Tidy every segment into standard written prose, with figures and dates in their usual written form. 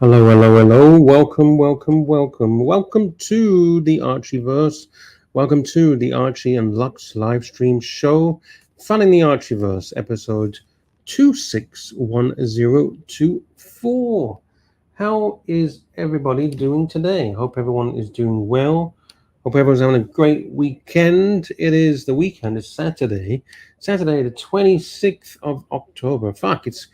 Hello, hello, hello. Welcome, welcome, welcome. Welcome to the Archieverse. Welcome to the Archie and Lux Livestream show. Fun in the Archieverse, episode 261024. How is everybody doing today? Hope everyone is doing well. Hope everyone's having a great weekend. It is the weekend, it's Saturday. Saturday, the 26th of October. Fuck, it's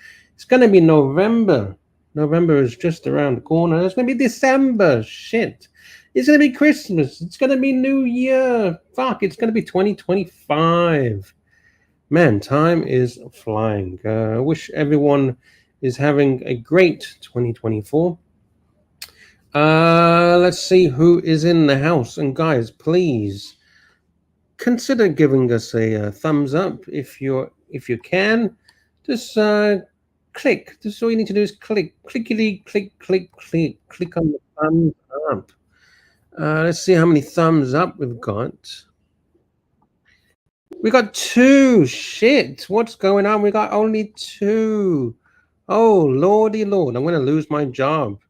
gonna be November. November is just around the corner. It's going to be December. Shit. It's going to be Christmas. It's going to be New Year. Fuck, it's going to be 2025. Man, time is flying. I wish everyone is having a great 2024. Let's see who is in the house. And guys, please consider giving us a thumbs up if you can. Just click. Just all you need to do is click on the thumbs up. Let's see how many thumbs up we've got. We got 2. Shit, what's going on? We got only 2. Oh lordy lord, I'm gonna lose my job.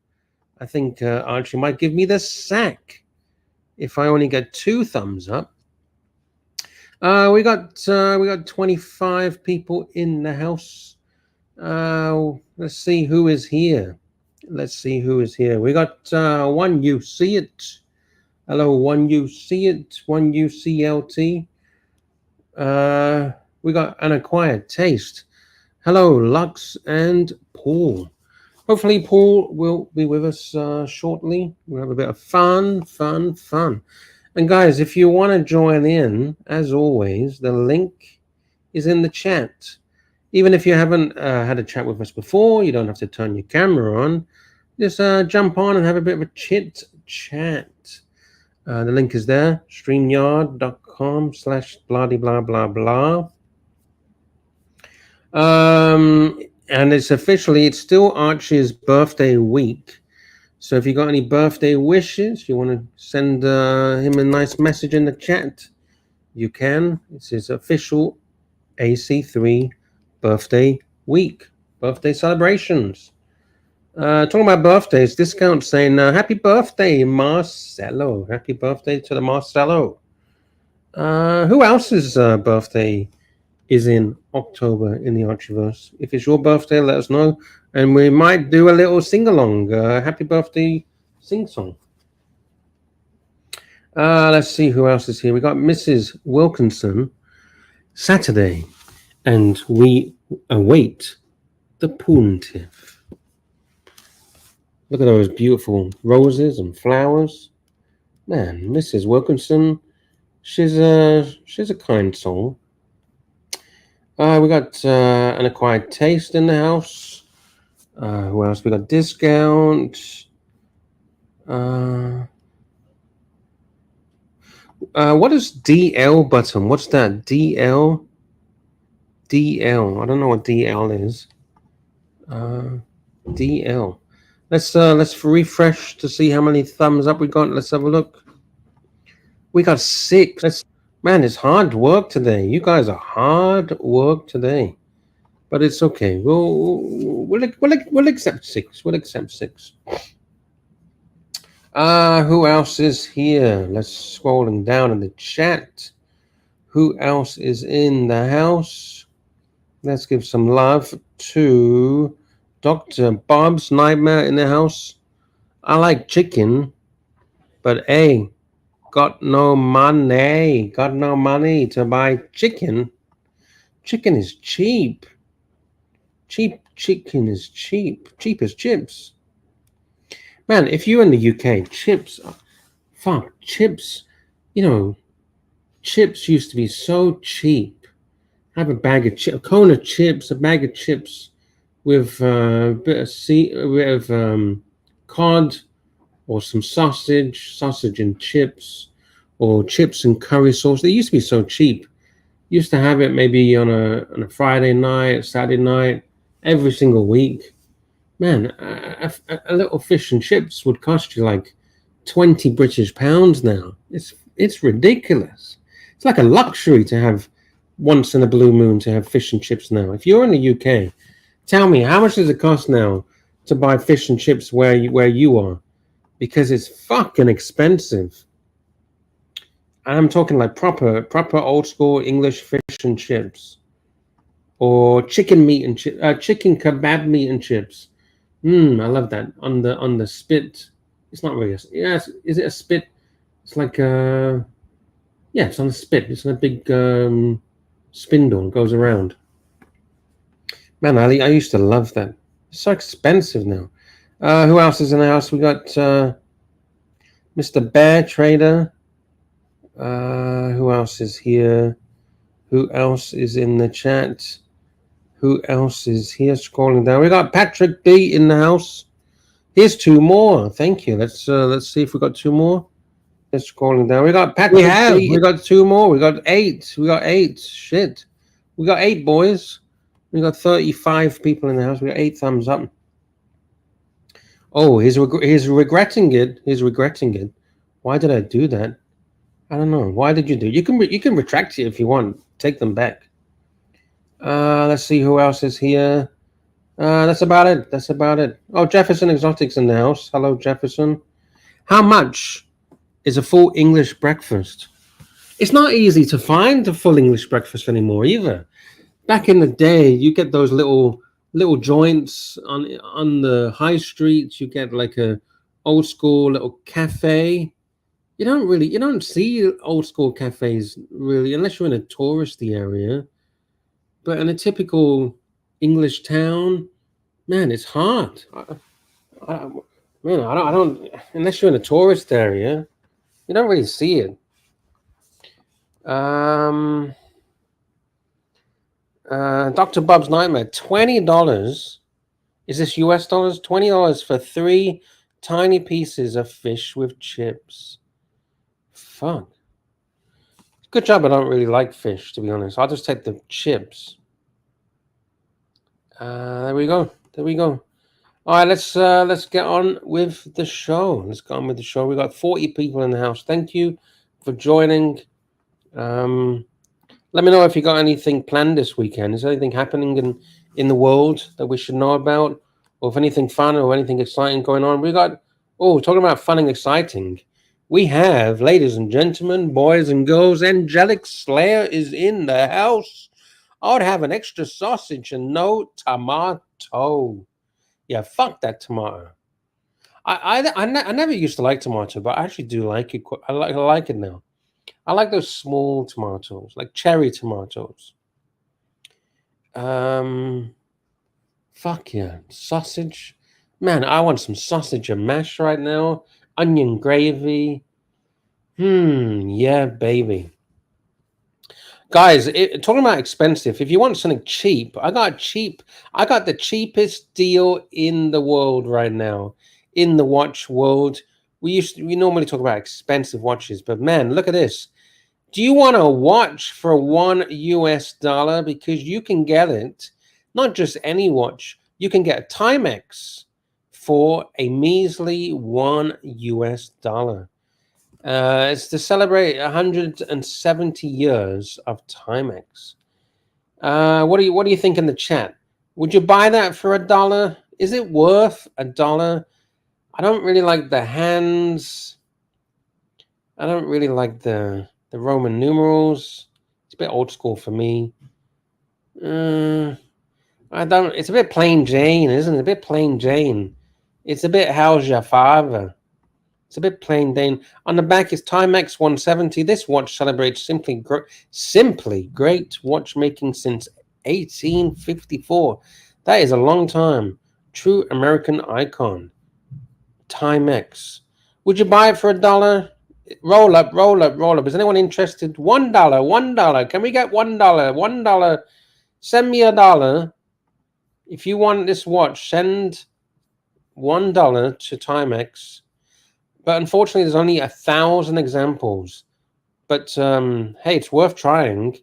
I think Archie might give me the sack if I only get 2 thumbs up. We got 25 people in the house. Let's see who is here. Let's see who is here. We got one you see it. Hello, one you see it. One UCLT. We got an acquired taste. Hello, Lux and Paul. Hopefully, Paul will be with us shortly. We'll have a bit of fun. And guys, if you want to join in, as always, the link is in the chat. Even if you haven't had a chat with us before, you don't have to turn your camera on. Just jump on and have a bit of a chit chat. The link is there, streamyard.com/blah-de-blah-blah-blah. And it's still Archie's birthday week. So if you got any birthday wishes, you want to send him a nice message in the chat, you can. It's his official AC3 birthday week, birthday celebrations. Talking about birthdays, discount saying happy birthday, Marcelo. Happy birthday to the Marcelo. Who else's birthday is in October in the Archieverse? If it's your birthday, let us know, and we might do a little sing-along. Happy birthday sing-song. Let's see who else is here. We got Mrs. Wilkinson. Saturday. And we await the pontiff. Look at those beautiful roses and flowers. Man, Mrs. Wilkinson, she's a kind soul. We got an acquired taste in the house. Who else? We got discount. What is DL button? What's that? DL. I don't know what DL is. DL. Let's refresh to see how many thumbs up we got. Let's have a look. We got 6. Man, it's hard work today. You guys are hard work today, but it's okay. We'll accept 6. We'll accept 6. Who else is here? Let's scrolling down in the chat. Who else is in the house? Let's give some love to Dr. Bob's Nightmare in the house. I like chicken, but hey, got no money to buy chicken. Chicken is cheap. Chicken is cheap. Cheap as chips. Man, if you're in the UK, chips, chips used to be so cheap. Have a bag of chips, a cone of chips, a bag of chips with a bit of cod or some sausage and chips, or chips and curry sauce. They used to be so cheap. Used to have it maybe on a Friday night, Saturday night, every single week. Man, a little fish and chips would cost you like 20 British pounds now. It's ridiculous. It's like a luxury to have once in a blue moon to have fish and chips now. If you're in the UK, tell me, how much does it cost now to buy fish and chips where you are, because it's fucking expensive. And I'm talking like proper old school English fish and chips, or chicken meat and chicken kebab meat and chips. I love that on the spit. It's not really yes. Is it a spit? It's like yeah, it's on a spit. It's on a big spindle. It goes around. Man, I used to love that. It's so expensive now. Who else is in the house? We got Mr. Bear Trader. Who else is here? Who else is in the chat? Who else is here? Scrolling down. We got Patrick D in the house. Here's two more. Thank you. Let's see if we got two more. Let's scrolling down. We got Patrick D. We got two more. We got eight. We got eight. Shit. We got 8 boys. We got 35 people in the house. We got 8 thumbs up. Oh, he's regretting it. He's regretting it. Why did I do that? I don't know. Why did you do it? You can retract it if you want. Take them back. Let's see who else is here. That's about it. That's about it. Oh, Jefferson Exotics in the house. Hello, Jefferson. How much is a full English breakfast? It's not easy to find a full English breakfast anymore either. Back in the day, you get those little joints on the high streets. You get like a old school little cafe. You don't see old school cafes really unless you're in a touristy area. But in a typical English town, man, it's hard. I don't unless you're in a tourist area, you don't really see it. Dr. Bob's Nightmare, $20. Is this US dollars? $20 for 3 tiny pieces of fish with chips. Fuck. Good job. I don't really like fish, to be honest. I'll just take the chips. There we go. There we go. All right, let's get on with the show. Let's get on with the show. We got 40 people in the house. Thank you for joining. Let me know if you got anything planned this weekend. Is there anything happening in the world that we should know about, or if anything fun or anything exciting going on? We got talking about fun and exciting. We have, ladies and gentlemen, boys and girls, Angelic Slayer is in the house. I would have an extra sausage and no tomato. Yeah, fuck that tomato. I never used to like tomato, but I actually do like it. I like it now. I like those small tomatoes, like cherry tomatoes. Fuck yeah, sausage. Man, I want some sausage and mash right now. Onion gravy. Yeah, baby. Guys, talking about expensive, if you want something cheap, I got the cheapest deal in the world right now, in the watch world. We normally talk about expensive watches, but man, look at this. Do you want a watch for $1? Because you can get it, not just any watch. You can get a Timex for a measly $1. It's to celebrate 170 years of Timex. What do you think in the chat? Would you buy that for $1? Is it worth $1? I don't really like the hands. I don't really like the Roman numerals. It's a bit old school for me. I don't. It's a bit plain Jane, isn't it? A bit plain Jane. It's a bit how's your father. It's a bit plain Jane. On the back is Timex 170. This watch celebrates simply great watchmaking since 1854. That is a long time. True American icon. Timex. Would you buy it for $1? Roll up. Is anyone interested? $1. Can we get $1? $1. Send me $1. If you want this watch, send $1 to Timex. But unfortunately, there's only 1,000 examples. But hey, it's worth trying.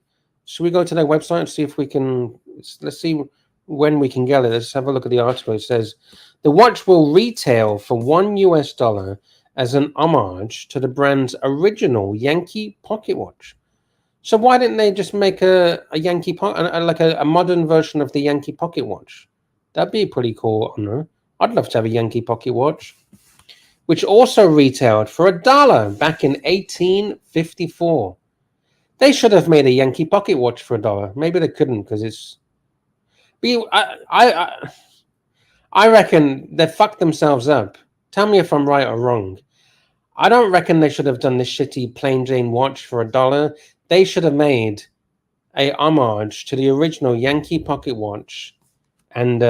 Should we go to their website and see if we can? Let's see when we can get it. Let's have a look at the article. It says the watch will retail for $1 as an homage to the brand's original Yankee pocket watch. So why didn't they just make a Yankee like a modern version of the Yankee pocket watch? That'd be pretty cool honor. I'd love to have a Yankee pocket watch, which also retailed for $1 back in 1854. They should have made a Yankee pocket watch for $1. Maybe they couldn't because it's. I reckon they fucked themselves up. Tell me if I'm right or wrong. I don't reckon they should have done this shitty plain Jane watch for $1. They should have made a homage to the original Yankee pocket watch and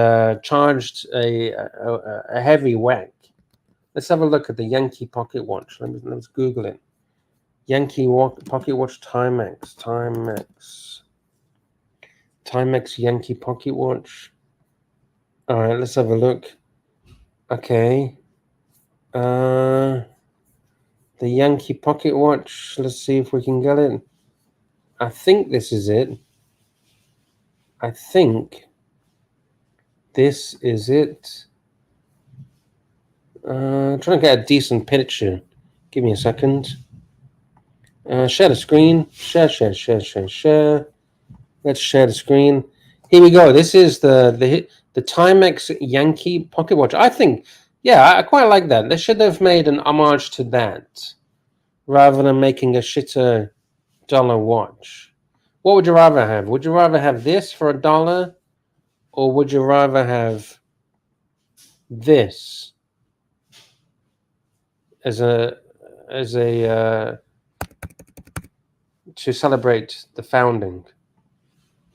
charged a heavy whack. Let's have a look at the Yankee pocket watch. Let's Google it. Yankee pocket watch Timex Yankee pocket watch. All right, let's have a look. Okay. The Yankee pocket watch. Let's see if we can get it. I think this is it. I think this is it. Trying to get a decent picture. Give me a second. Share the screen. Share. Let's share the screen. Here we go. This is the Timex Yankee pocket watch. I think, yeah, I quite like that. They should have made an homage to that rather than making a shitter dollar watch. What would you rather have? Would you rather have this for $1, or would you rather have this as a to celebrate the founding?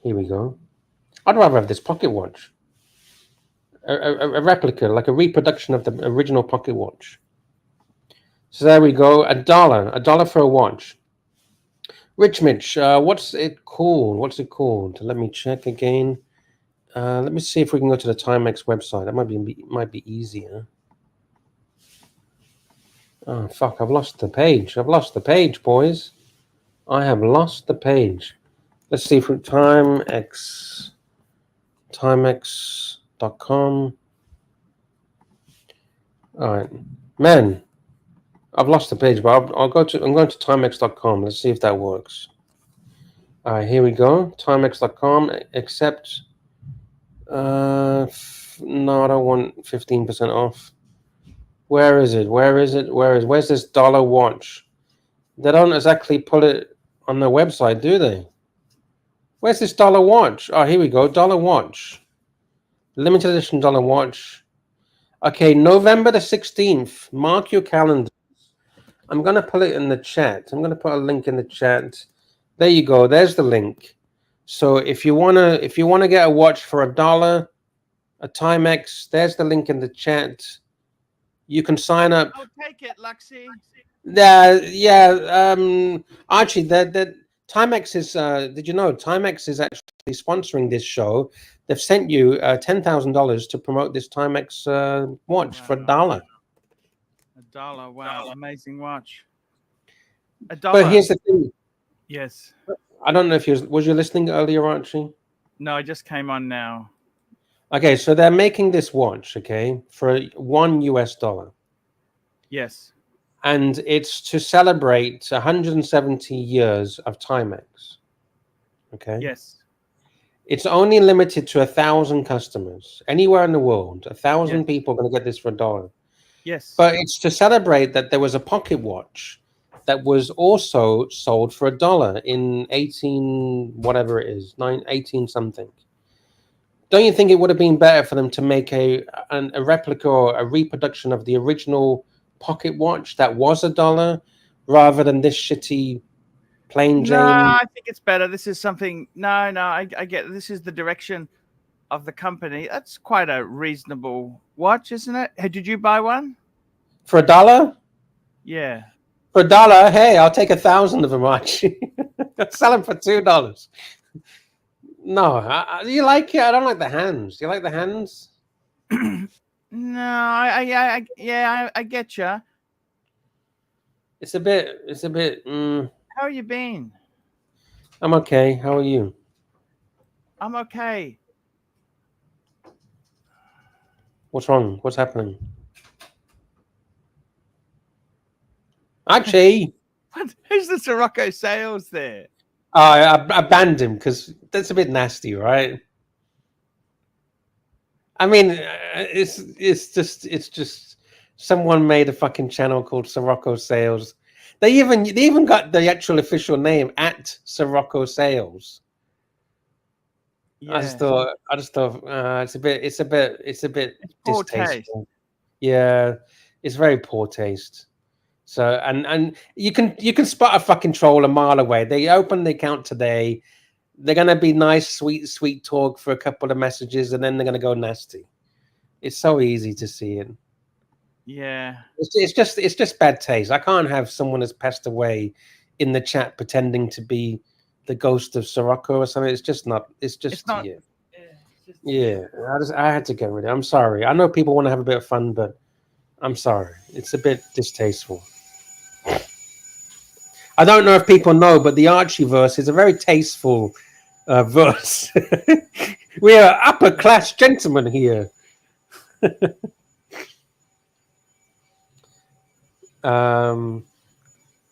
Here we go. I'd rather have this pocket watch, a replica, like a reproduction of the original pocket watch. So there we go. $1 for a watch. Rich Mitch, what's it called? Let me check again. Let me see if we can go to the Timex website. That might be easier. Oh fuck! I've lost the page. Boys. I have lost the page. Let's see from Timex.com. All right, man. I've lost the page, but I'm going to Timex.com. Let's see if that works. All right, here we go. Timex.com. Accept. No, I don't want 15% off. Where is it? Where's this dollar watch? They don't exactly put it on their website, do they? Where's this dollar watch? Oh, here we go. Dollar watch. Limited edition dollar watch. Okay, November the 16th. Mark your calendar. I'm going to put it in the chat. I'm going to put a link in the chat. There you go. There's the link. So if you want to get a watch for $1, a Timex, there's the link in the chat. You can sign up. I'll take it, Luxy. Archie, that Timex is. Did you know Timex is actually sponsoring this show? They've sent you $10,000 to promote this Timex watch for $1. $1, wow, amazing watch. $1. But here's the thing. Yes. I don't know if was you listening earlier, Archie? No, I just came on now. Okay, so they're making this watch, okay, for $1. Yes. And it's to celebrate 170 years of Timex. Okay. Yes. It's only limited to 1,000 customers anywhere in the world. 1,000 people are going to get this for $1. Yes. But it's to celebrate that there was a pocket watch that was also sold for $1 in 18 whatever it is, 18 something. Don't you think it would have been better for them to make a replica or a reproduction of the original pocket watch that was $1 rather than this shitty plain Jane? No, I think it's better. This is something. No, I get. This is the direction of the company. That's quite a reasonable watch, isn't it? Hey, did you buy one for $1? Yeah. For $1, hey, I'll take 1,000 of them, Archie. Sell them for $2. No, you like it? I don't like the hands. Do you like the hands? No, I get you. It's a bit. How are you been? I'm okay. How are you? I'm okay. What's wrong? What's happening? Archie! What? Who's the Sirocco sales there? I banned him because that's a bit nasty, right? I mean, it's just someone made a fucking channel called Sirocco Sales. They even got the actual official name at Sirocco Sales. Yeah. I just thought it's a bit poor taste. distasteful. Yeah, it's very poor taste. So and you can spot a fucking troll a mile away. They opened the account today. They're gonna be nice, sweet talk for a couple of messages, and then they're gonna go nasty. It's so easy to see it. Yeah. It's just bad taste. I can't have someone that's passed away in the chat pretending to be the ghost of Sirocco or something. It's just not. It's not. Yeah. It's just, Yeah, I had to get rid of it. I'm sorry. I know people want to have a bit of fun, but I'm sorry. It's a bit distasteful. I don't know if people know, but the Archieverse is a very tasteful verse. We are upper class gentlemen here.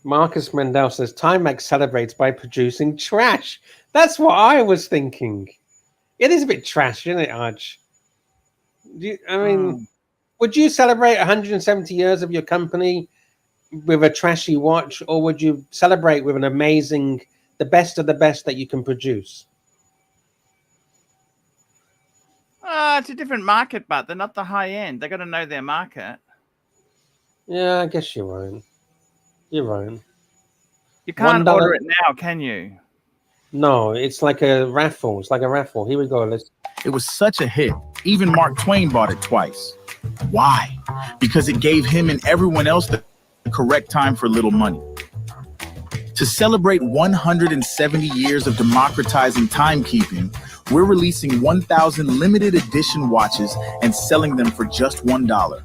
Marcus Mendel says Timex celebrates by producing trash. That's what I was thinking. It is a bit trash, isn't it, Arch? Would you celebrate 170 years of your company with a trashy watch, or would you celebrate with an amazing, the best of the best that you can produce? it's a different market, but they're not the high end. They got to know their market. Yeah, I guess you're right. You're right. You can't order it now, can you? No, it's like a raffle. It's like a raffle. Here we go. It was such a hit. Even Mark Twain bought it twice. Why? Because it gave him and everyone else the correct time for little money. To celebrate 170 years of democratizing timekeeping, we're releasing 1,000 limited edition watches and selling them for just $1.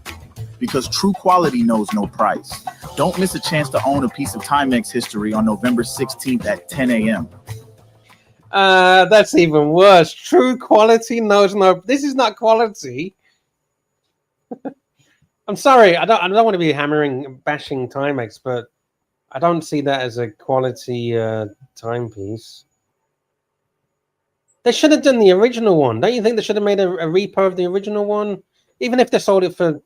Because true quality knows no price. Don't miss a chance to own a piece of Timex history on November 16th at 10 a.m. That's even worse. True quality knows no. This is not quality. I'm sorry. I don't want to be bashing Timex, but I don't see that as a quality timepiece. They should have done the original one. Don't you think they should have made a repo of the original one? Even if they sold it for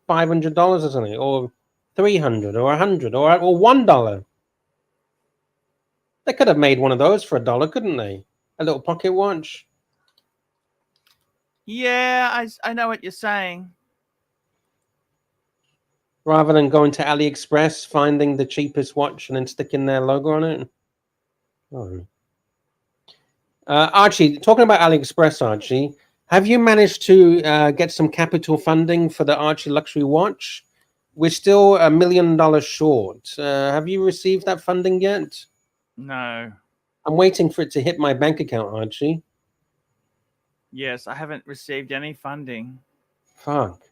$500 or something, or $300 or $100 or $1. They could have made one of those for $1, couldn't they? A little pocket watch. Yeah, I know what you're saying. Rather than going to AliExpress, finding the cheapest watch and then sticking their logo on it. Oh. Archie, talking about AliExpress, Archie, have you managed to get some capital funding for the Archie luxury watch? We're still $1 million short. Have you received that funding yet? No. I'm waiting for it to hit my bank account, Archie. Yes, I haven't received any funding. Fuck.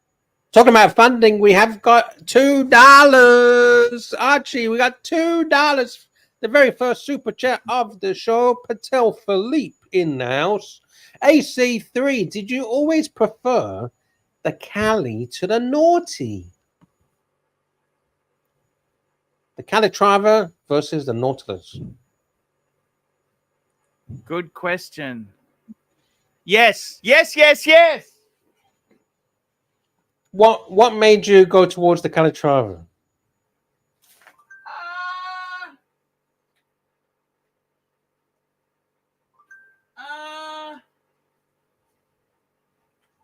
Talking about funding, we have got $2. Archie, we got $2. The very first super chat of the show. Patek Philippe in the house. AC3, did you always prefer the Cali to the Naughty? The Calatrava versus the Nautilus. Good question. Yes, yes, yes, yes. What made you go towards the Calatrava?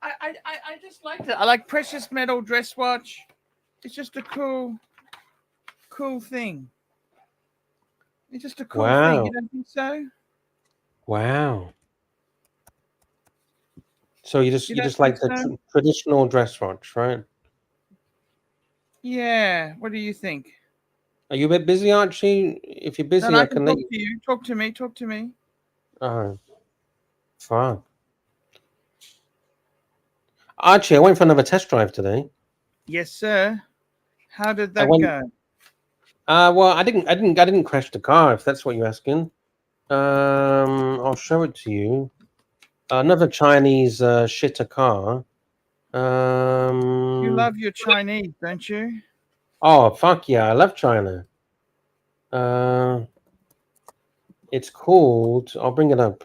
I just liked it. I like precious metal dress watch. It's just a cool thing. It's just a cool thing. You don't think so? Wow. So you just like the traditional dress watch, right? Yeah. What do you think? Are you a bit busy, Archie? If you're busy, I can talk to you. Talk to me. Talk to me. Fine. Archie, I went for another test drive today. Yes, sir. How did that go? Well, I didn't crash the car, if that's what you're asking. I'll show it to you. Another Chinese shitter car. You love your Chinese, don't you? Oh, fuck yeah, I love China. It's called, I'll bring it up.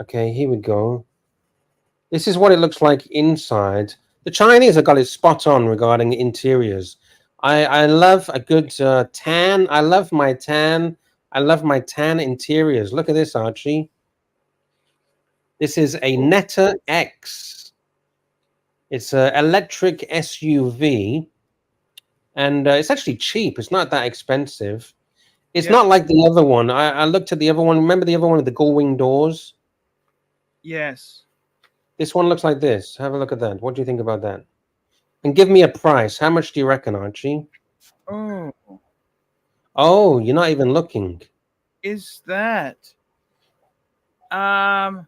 Okay, here we go. This is what it looks like inside. The Chinese have got it spot on regarding interiors. I love a good tan. I love my tan. I love my tan interiors. Look at this, Archie. This is a Netta X. It's an electric SUV, and it's actually cheap. It's not that expensive. It's not like the other one. I looked at the other one. Remember the other one with the gull-wing doors? Yes. This one looks like this. Have a look at that. What do you think about that? And give me a price. How much do you reckon, Archie? Oh. Oh, you're not even looking. Is that? That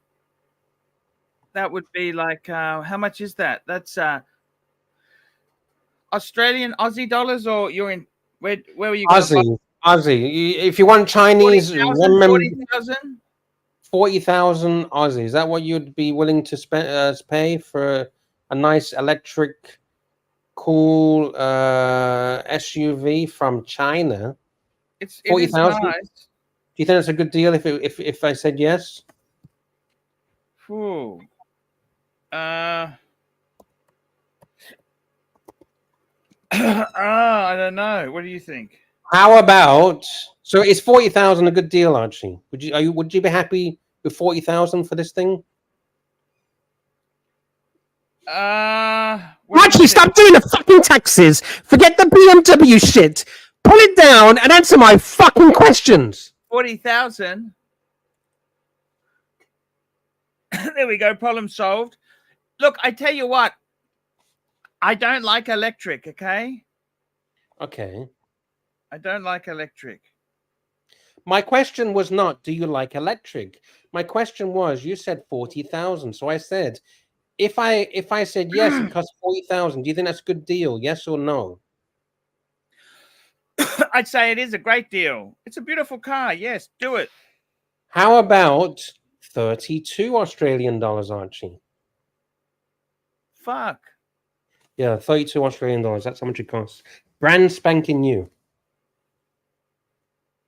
would be like how much is that? That's Australian Aussie dollars, or you're in where were you? Aussie. If you want Chinese, 40,000? 40,000 Aussie. Is that what you'd be willing to spend pay for a nice electric, cool SUV from China? It's 40,000. nice. Do you think that's a good deal? If I said yes? Ooh. I don't know. What do you think? How about, so is 40,000 a good deal, Archie? Would you be happy with 40,000 for this thing? Archie, stop doing the fucking taxes. Forget the BMW shit. Pull it down and answer my fucking questions. 40,000. There we go. Problem solved. Look, I tell you what. I don't like electric, okay? Okay. I don't like electric. My question was not, do you like electric? My question was, you said 40,000. So I said, if I said yes, it costs 40,000. Do you think that's a good deal? Yes or no? I'd say it is a great deal. It's a beautiful car. Yes, do it. How about 32 Australian dollars, Archie? Fuck. Yeah, 32 Australian dollars. That's how much it costs. Brand spanking new. Do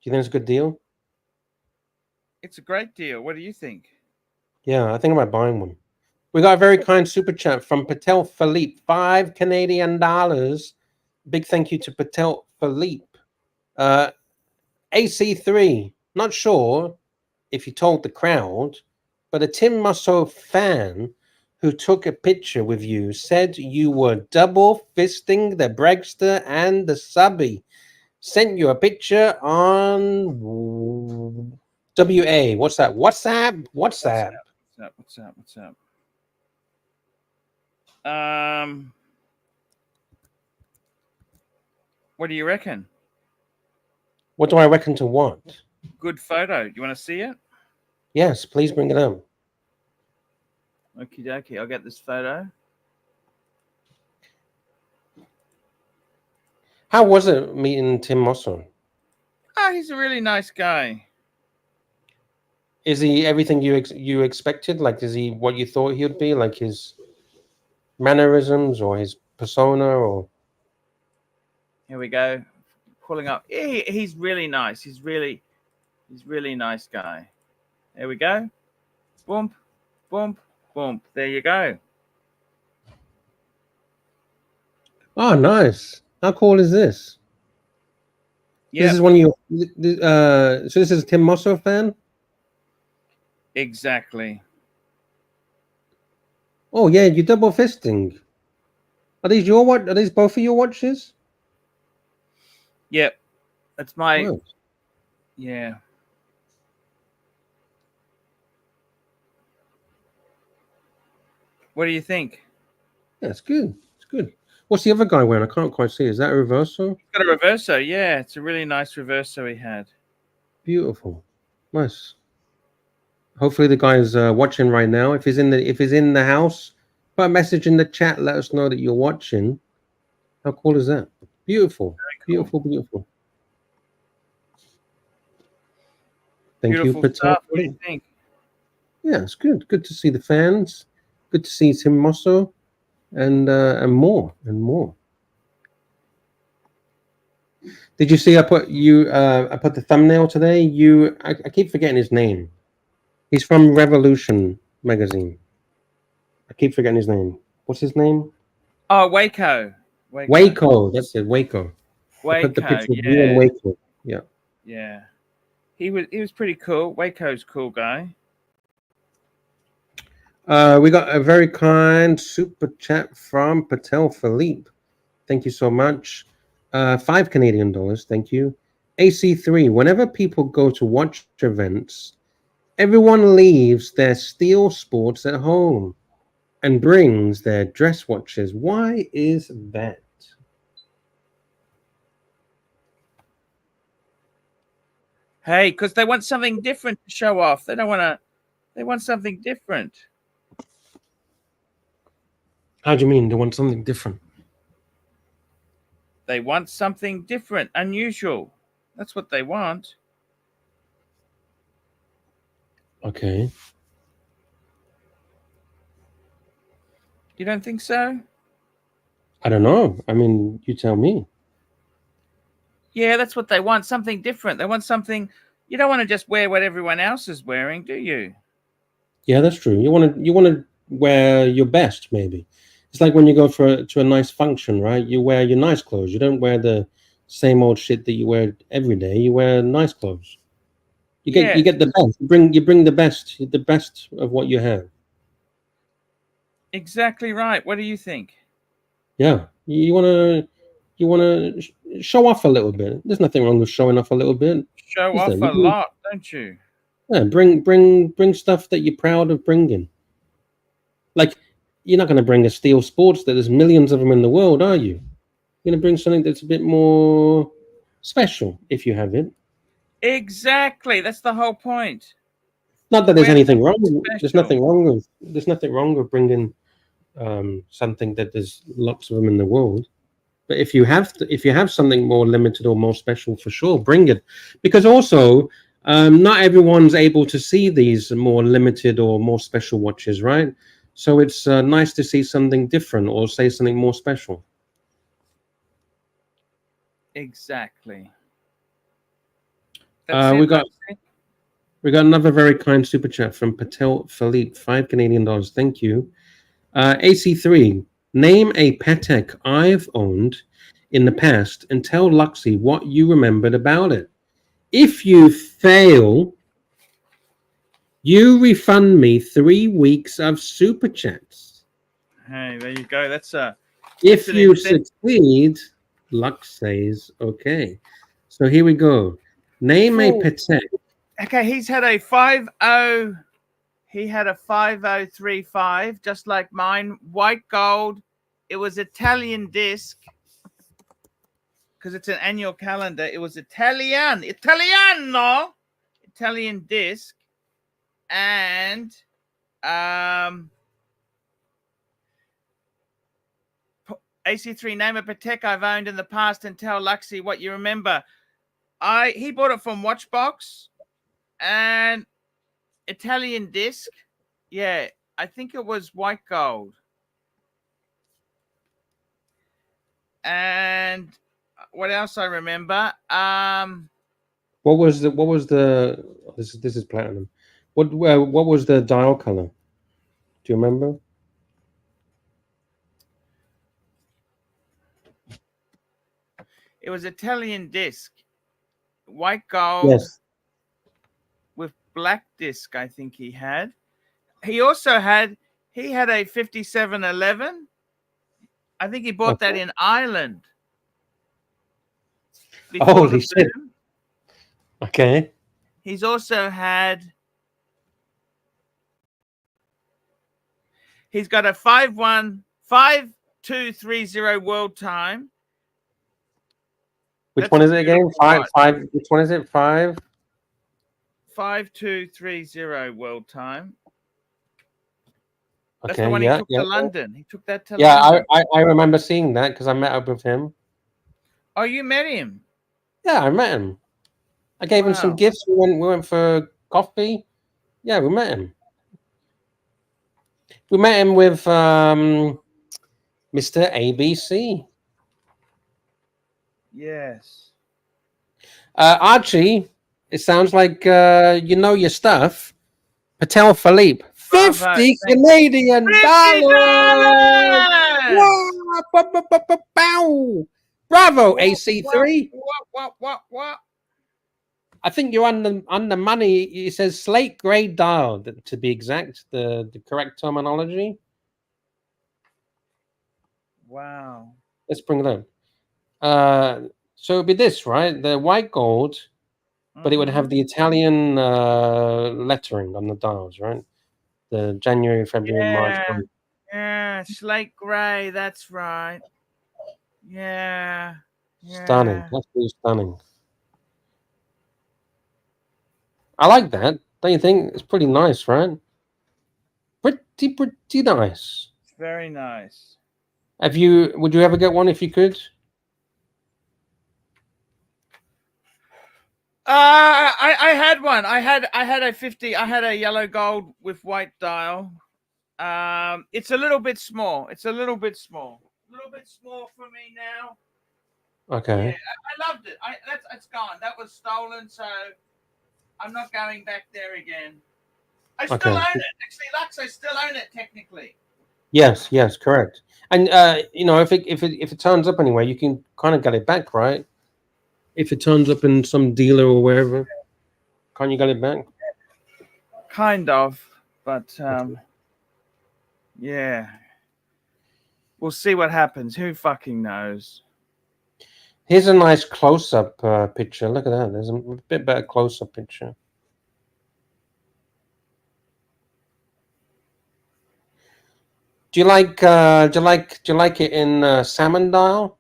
you think it's a good deal? It's a great deal. What do you think? Yeah, I think about buying one. We got a very kind super chat from Patek Philippe, $5 Canadian. Big thank you to Patek Philippe. AC3, not sure if you told the crowd, but a Tim Musso fan who took a picture with you said you were double fisting the Bregster and the subby. Sent you a picture on WA. What's that? WhatsApp? What's up? What do you reckon? What do I reckon to what? Good photo. You want to see it? Yes, please bring it up. Okie dokie. I'll get this photo. How was it meeting Tim Musso? Oh, he's a really nice guy. Is he everything you expected? Like, is he what you thought he'd be? Like his mannerisms or his persona? Or here we go. Pulling up. He's really nice. He's really nice guy. There we go. Boom, boom, boom. There you go. Oh, nice. How cool is this? Yep. This is one of your. So this is a Tim Musso fan. Exactly. Oh yeah, you're double fisting. Are these your watch? Are these both of your watches? Yep. That's my. Nice. Yeah. What do you think? Yeah, it's good. It's good. What's the other guy wearing? I can't quite see. Is that a Reverso? He's got a Reverso. Yeah, it's a really nice Reverso he had. Beautiful. Nice. Hopefully the guy's watching right now. If he's in the house, put a message in the chat. Let us know that you're watching. How cool is that? Beautiful. Cool. Beautiful. Beautiful. Thank beautiful you, stuff. What do you think? Yeah, it's good. Good to see the fans. Good to see Tim Musso, and more and more. Did you see I put the thumbnail today? I keep forgetting his name. He's from Revolution magazine. I keep forgetting his name. What's his name? Oh, Waco. Waco. That's it. Waco. I put the Waco. picture of you and Yeah. Waco. Yeah. Yeah. He was pretty cool. Waco's a cool guy. We got a very kind super chat from Patek Philippe. Thank you so much. 5 Canadian dollars. Thank you. AC3. Whenever people go to watch events, everyone leaves their steel sports at home and brings their dress watches. Why is that? Hey, because they want something different to show off. They don't want to. They want something different. How do you mean they want something different? They want something different, unusual. That's what they want. Okay. You don't think so? I don't know. I mean, you tell me. Yeah, that's what they want. Something different. They want something. You don't want to just wear what everyone else is wearing, do you? Yeah, that's true. You want to wear your best, maybe. It's like when you go to a nice function, right? You wear your nice clothes. You don't wear the same old shit that you wear every day. You wear nice clothes. You get the best. You bring the best of what you have. Exactly right. What do you think? Yeah, you want to show off a little bit. There's nothing wrong with showing off a little bit. Show Is off there? a lot, don't you? Yeah, bring stuff that you're proud of bringing. Like, you're not going to bring a steel sports that there's millions of them in the world, are you? You're going to bring something that's a bit more special if you have it. Exactly. That's the whole point. Not that there's Wear anything wrong. something There's special. nothing wrong with bringing something that there's lots of them in the world. But if you have something more limited or more special, for sure, bring it. Because also, not everyone's able to see these more limited or more special watches, right? So it's nice to see something different or say something more special. Exactly. That's We it. got another very kind super chat from Patek Philippe, 5 Canadian dollars. Thank you. AC3, name a Patek I've owned in the past and tell Luxie what you remembered about it. If you fail, you refund me 3 weeks of super chats. Hey, there you go. That's If you succeed, Lux says okay. So here we go. Name a Patek. Okay, he's had a 50. He had a 5035, just like mine. White gold. It was Italian disc because it's an annual calendar. It was Italian disc, and AC3, name a Patek I've owned in the past and tell Luxie what you remember. He bought it from Watchbox and Italian disc. Yeah, I think it was white gold. And what else I remember? What was the this is platinum. What was the dial color? Do you remember? It was Italian disc. White gold. Yes. With black disc, I think he had. He also had a 5711. I think he bought that in Ireland. Holy shit. Okay. He's also had. He's got a 5230 world time. Which one is it again? Five. Which one is it? 5230 world time. That's okay, the one he took to London. He took that to London. Yeah, I remember seeing that because I met up with him. Oh, you met him? Yeah, I met him. I gave him some gifts. We went for coffee. Yeah, we met him. We met him with Mr. ABC. Yes. Archie, it sounds like you know your stuff. Patek Philippe, 50 Thank Canadian dollars. $50. Bow. Bravo, AC3. What? I think you're on the money. It says slate grade dial, to be exact, the correct terminology. Wow. Let's bring it up. So it'd be this, right? The white gold, but it would have the Italian lettering on the dials, right? The January, February, March. Yeah, slate gray. That's right. Yeah. Stunning. That's really stunning. I like that. Don't you think? It's pretty nice, right? Pretty nice. It's very nice. Would you ever get one if you could? I had one. I had a 50. I had a yellow gold with white dial. It's a little bit small. A little bit small for me now. Okay. Yeah, I loved it. It's gone. That was stolen, so I'm not going back there again. I still own it. Actually, Lux, I still own it technically. Yes, correct. And if it turns up anywhere, you can kind of get it back, right? If it turns up in some dealer or wherever, can't you get it back? Kind of, but yeah. We'll see what happens. Who fucking knows? Here's a nice close-up picture. Look at that. There's a bit better close-up picture. Do you like it in salmon dial?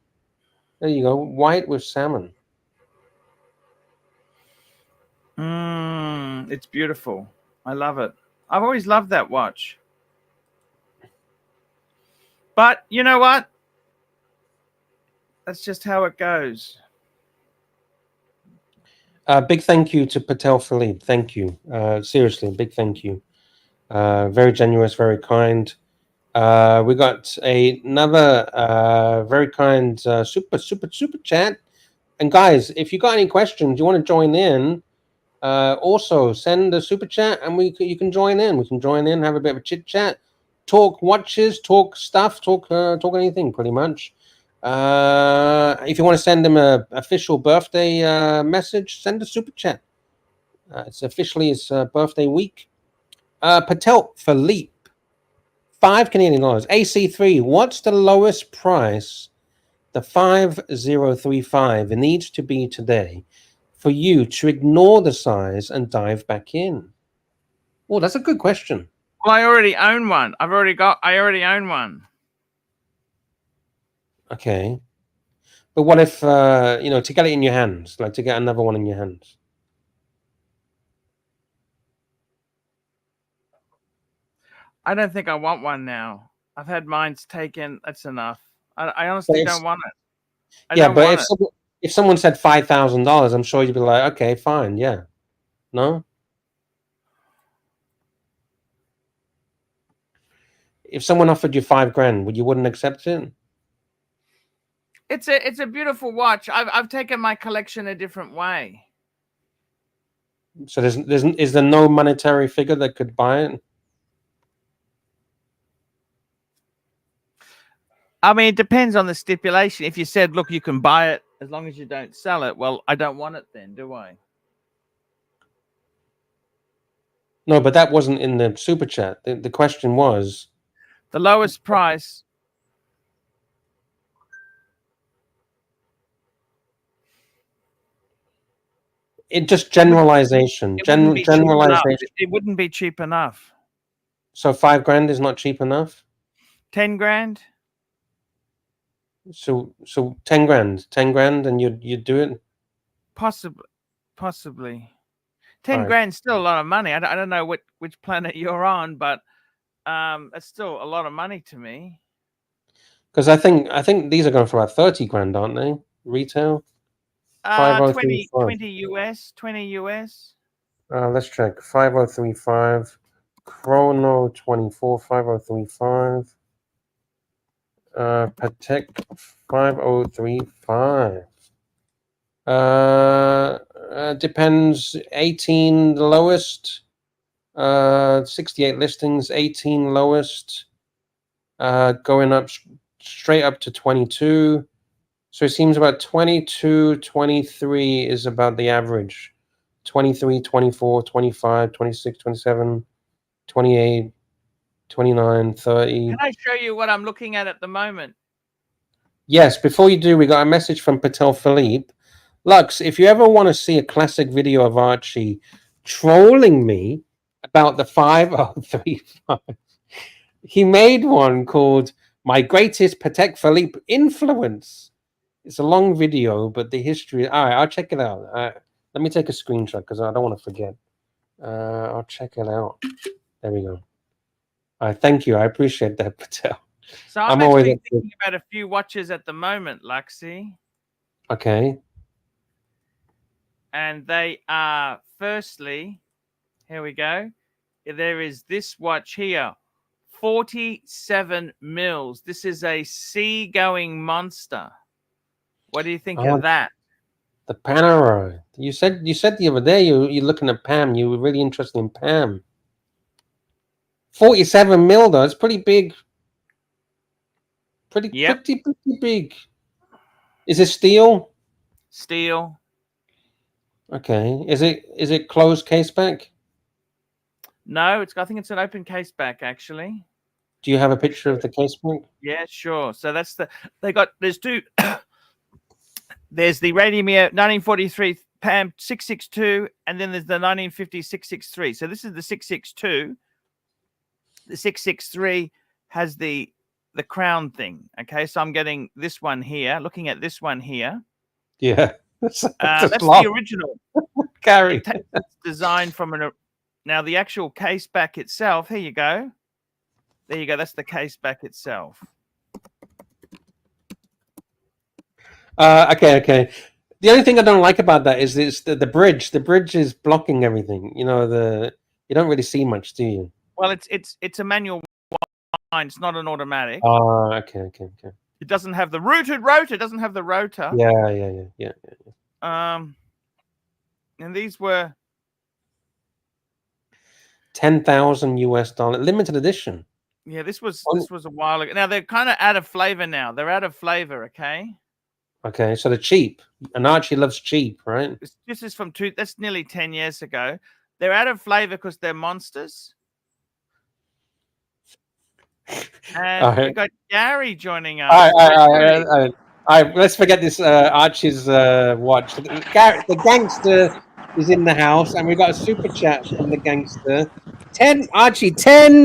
There you go, white with salmon. It's beautiful. I love it. I've always loved that watch. But you know what? That's just how it goes. Big thank you to Patek Philippe. Thank you. Seriously, big thank you. Very generous, very kind. We got another very kind super chat. And guys, if you got any questions, you want to join in, also send a super chat, and you can join in. We can join in, have a bit of a chit chat, talk watches, talk stuff, talk anything pretty much. If you want to send them a official birthday message, send a super chat. It's officially his birthday week. Patek Philippe, $5 Canadian. AC3, what's the lowest price the 5035 needs to be today for you to ignore the size and dive back in? Oh, that's a good question. Well, I already own one. I already own one. Okay. But what if, to get it in your hands, like to get another one in your hands? I don't think I want one now. I've had mine's taken. That's enough. I honestly don't want it. If someone said $5,000, I'm sure you'd be like, okay, fine, yeah. No? If someone offered you $5,000, you wouldn't accept it? It's a beautiful watch. I've taken my collection a different way. So is there no monetary figure that could buy it? I mean, it depends on the stipulation. If you said, look, you can buy it as long as you don't sell it, well, I don't want it then, do I? No, but that wasn't in the super chat. The question was the lowest price. It just generalization. Generalization. It wouldn't be cheap enough. So $5,000 is not cheap enough? 10 grand? So 10 grand. 10 grand and you'd do it? Possibly. 10 grand's still a lot of money. I don't know which planet you're on, but it's still a lot of money to me. Because I think these are going for about 30 grand, aren't they? Retail? 20 US. 20 US. Let's check. 5035 Chrono 24 5035 Patek 5035. Depends. 18 the lowest. 68 listings, 18 lowest, going up straight up to 22. So it seems about 22, 23 is about the average. 23, 24, 25, 26, 27, 28, 29, 30. Can I show you what I'm looking at the moment? Yes, before you do, we got a message from Patek Philippe. Lux, if you ever want to see a classic video of Archie trolling me about the 5035, he made one called My Greatest Patek Philippe Influence. It's a long video, but the history... All right, I'll check it out. Let me take a screenshot because I don't want to forget. I'll check it out. There we go. Thank you. I appreciate that, Patel. So I'm always actually thinking about a few watches at the moment, Luxy. Okay. And they are, firstly, here we go. There is this watch here, 47 mils. This is a seagoing monster. What do you think of that? The Panero. You said the other day you're looking at Pam. You were really interested in Pam. 47 mil though. It's pretty big. Pretty big. Is it steel? Steel. Okay. Is it closed case back? No, I think it's an open case back actually. Do you have a picture of the case back? Yeah, sure. So that's there's two. There's the Radiomir 1943 PAM 662, and then there's the 1950 663. So this is the 662. The 663 has the crown thing. Okay, so I'm getting this one here. Looking at this one here. Yeah, that's the original. Gary, it's designed from now the actual case back itself. Here you go. There you go. That's the case back itself. Okay. The only thing I don't like about that is the bridge. The bridge is blocking everything. You know, you don't really see much, do you? Well, it's a manual wind. It's not an automatic. Oh, okay. It doesn't have the rooted rotor. It doesn't have the rotor. Yeah. And these were $10,000 limited edition. Yeah, this was a while ago. Now they're kind of out of flavor now. They're out of flavor. Okay, so they're cheap. And Archie loves cheap, right? This is from that's nearly 10 years ago. They're out of flavor because they're monsters. And we got Gary joining us. All right, let's forget this Archie's watch. The gangster is in the house, and we got a super chat from the gangster. 10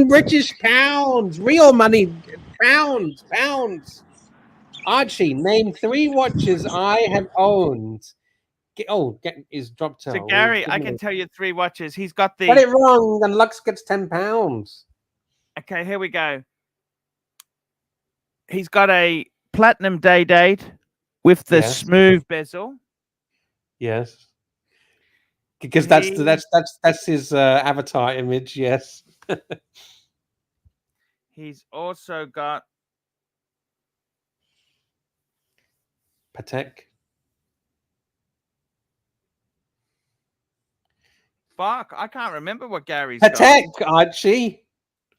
British pounds, real money, pounds. Archie, name 3 watches I have owned. Is dropped out. So Gary, I can tell you 3 watches. He's got the. Got it wrong, and Lux gets £10. Okay, here we go. He's got a platinum day date with the smooth bezel. Yes. Because that's his avatar image. Yes. He's also got Patek. Fuck, I can't remember what Gary's Patek, got. Archie.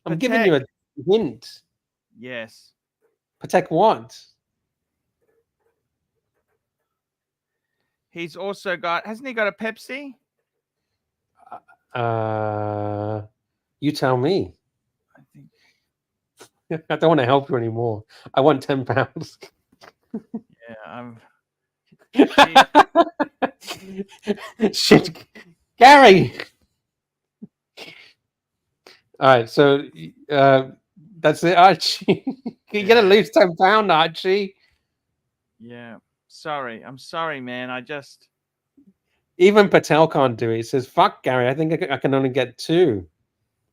I'm giving you a hint. Yes. Patek what? He's also got. Hasn't he got a Pepsi? You tell me. I don't want to help you anymore. I want £10. Yeah, Shit, Gary. All right, so that's it, Archie. You're gonna lose £10, Archie. Yeah, I'm sorry, man. Even Patel can't do it. He says, "Fuck, Gary. I think I can only get 2."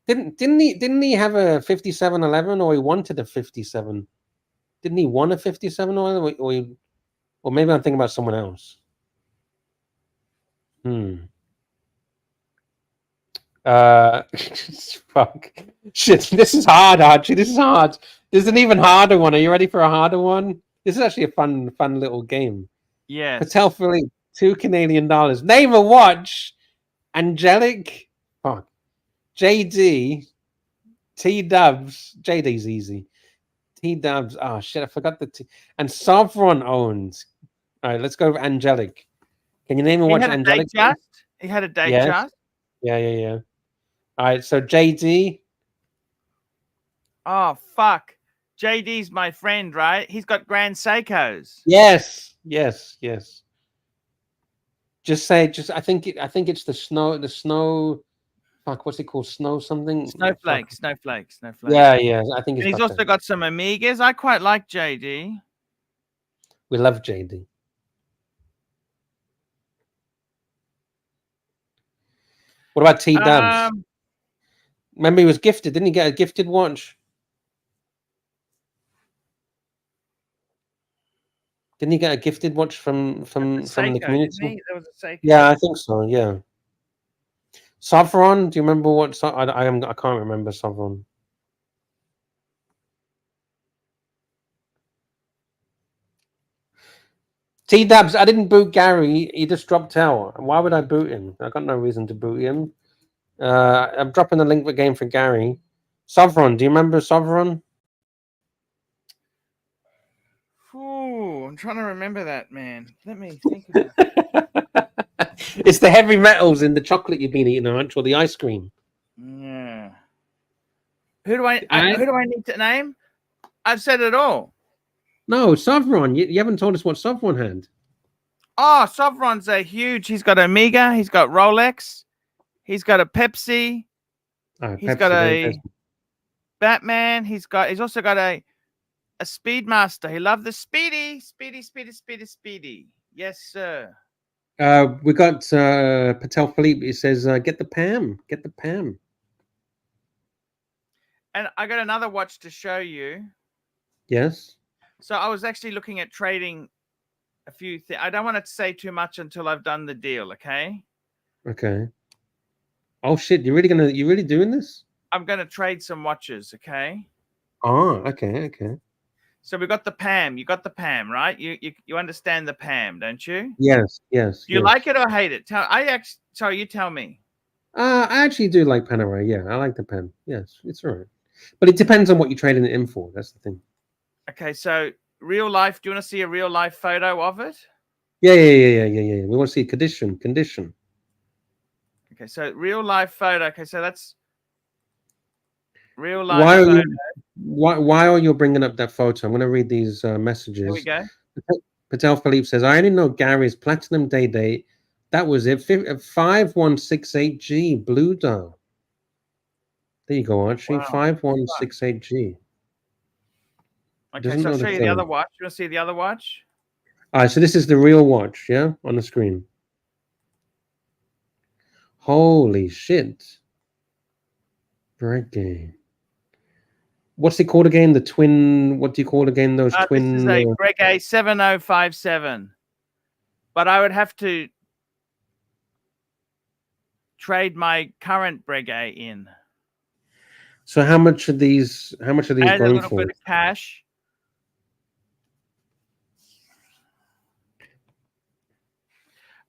Didn't he have a 5711, or he wanted a 57? Didn't he want a 57 or maybe I'm thinking about someone else. Fuck. Shit, this is hard, Archie. This is hard. There's an even harder one. Are you ready for a harder one? This is actually a fun little game. Yeah. Patek Philippe, $2 Canadian. Name a watch. Angelic. Fuck. JD, T Dubs, JD's easy. T Dubs. Oh shit, I forgot the T. And Sovereign owns. All right, let's go with Angelic. Can you name and He watch had a Angelic? date just. He had a date Yes. just. Yeah. All right, so JD. Oh fuck. JD's my friend, right? He's got Grand Seikos. Yes. Just say, I think it's the snow. Fuck, what's it called? Snow something. Snowflake. Fuck. Snowflake. Yeah. I think And he's he's got also that. got some Amigas. I quite like JD. We love JD. What about T Dubs? Remember, he was gifted. Didn't he get a gifted watch? Didn't he get a gifted watch from the Seiko, community? didn't he? There was a Seiko. Yeah, I think so. Yeah. Sovereign. Do you remember what? I can't remember Sovereign. T Dubs. I didn't boot Gary. He just dropped out. Why would I boot him? I got no reason to boot him. I'm dropping the link again for Gary. Sovereign. Do you remember Sovereign? Ooh, I'm trying to remember that, man. Let me think about it. It's the heavy metals in the chocolate you've been eating, aren't you? Or the ice cream. Yeah. Who do I need to name? I've said it all. No, Sovereign. You haven't told us what Sovereign had. Oh, Sovereign's a huge. He's got Amiga. He's got Rolex. He's got a Pepsi. He's got a Batman. He's also got a Speedmaster. He loved the Speedy. Yes, sir. We got Patek Philippe. He says, "Get the Pam. Get the Pam." And I got another watch to show you. Yes. So I was actually looking at trading a few things. I don't want to say too much until I've done the deal. Okay. Okay. Oh shit! You really doing this? I'm gonna trade some watches. Okay. Oh, okay. So we got the Pam. You got the Pam, right? You understand the Pam, don't you? Yes. Do you like it or hate it? You tell me. I actually do like Panerai. Yeah, I like the Pam. Yes, it's all right. But it depends on what you're trading it in for. That's the thing. Okay, so real life. Do you want to see a real life photo of it? Yeah. We want to see condition. Okay, so real life photo. Okay, so that's real life photo. Why are you bringing up that photo? I'm going to read these messages. Here we go. Patek Philippe says, I only know Gary's Platinum Day Date. That was it. 5168G Blue Dial. There you go, Archie. Wow. 5168G. Okay, so I'll show you the other watch. You want to see the other watch? All right, so this is the real watch, yeah, on the screen. Holy shit. Breguet. What's it called again? The twin. What do you call it again? Those twin. This is a Breguet 7057. But I would have to trade my current Breguet in. So how much are these? How much are these Add going a little for? bit of cash.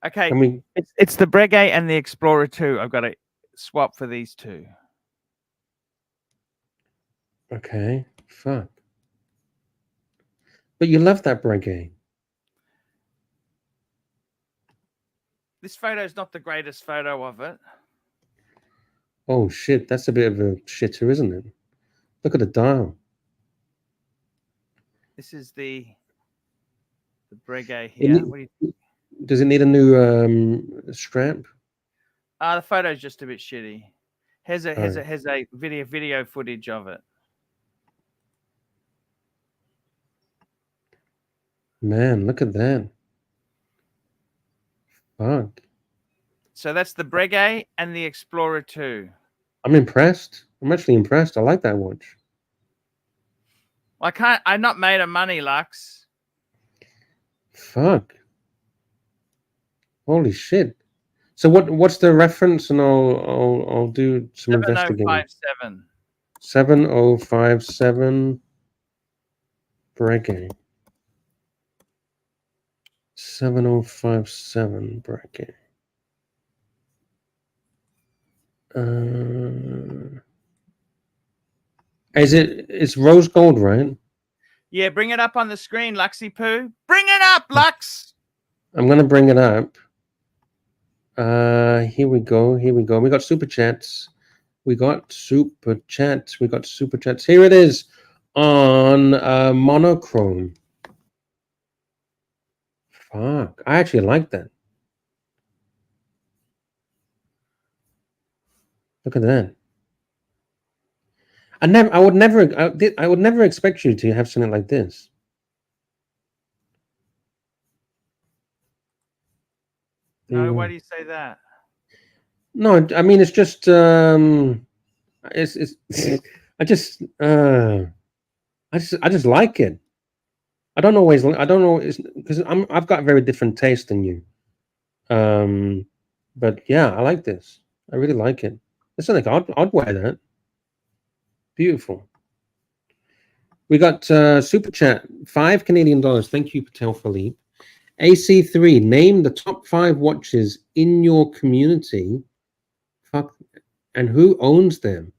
Okay, it's the Breguet and the Explorer 2. I've got to swap for these two. Okay, fuck. But you love that Breguet. This photo is not the greatest photo of it. Oh shit, that's a bit of a shitter, isn't it? Look at the dial. This is the Breguet here. What do you think? Does it need a new strap? The photo's just a bit shitty. Here's a video footage of it. Man, look at that. Fuck. So that's the Breguet and the Explorer 2. I'm impressed. I'm actually impressed. I like that watch. I'm not made of money, Lux. Fuck. Holy shit. So what's the reference? And I'll do some investigating. 7057. 7057 Breguet. 7057 Breguet. It's rose gold, right? Yeah, bring it up on the screen, Luxy Poo. Bring it up, Lux. I'm gonna bring it up. Here we go. Here we go. We got super chats. We got super chats. We got super chats. Here it is on monochrome. Fuck, I actually like that. Look at that. I would never expect you to have something like this. No, why do you say that? No, I mean it's just it's I just like it. I don't always know because I've got a very different taste than you. But yeah, I like this. I really like it. It's something I'd wear that. Beautiful. We got super chat, $5 Canadian. Thank you, Patek Philippe. AC3, name the top 5 watches in your community. Fuck, and who owns them?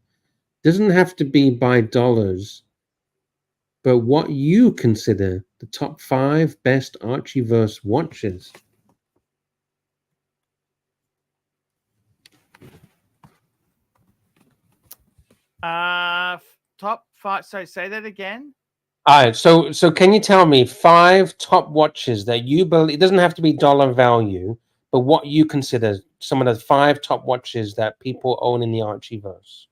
Doesn't have to be by dollars, but what you consider the top 5 best Archieverse watches. Top 5. So say that again. All right, so can you tell me 5 top watches that you believe? It doesn't have to be dollar value, but what you consider some of the 5 top watches that people own in the Archieverse.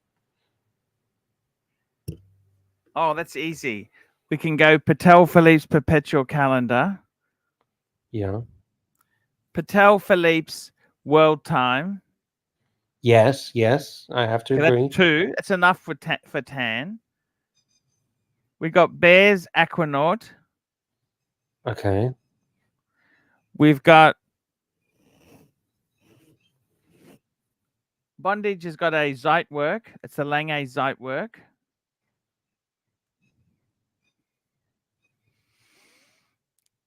Oh, that's easy. We can go Patek Philippe's perpetual calendar. Yeah. Patek Philippe's world time. Yes, I have to agree. That's 2. That's enough for tan. We got Bear's Aquanaut. Okay. We've got Bondage has got a Zeitwerk. It's a Lange Zeitwerk.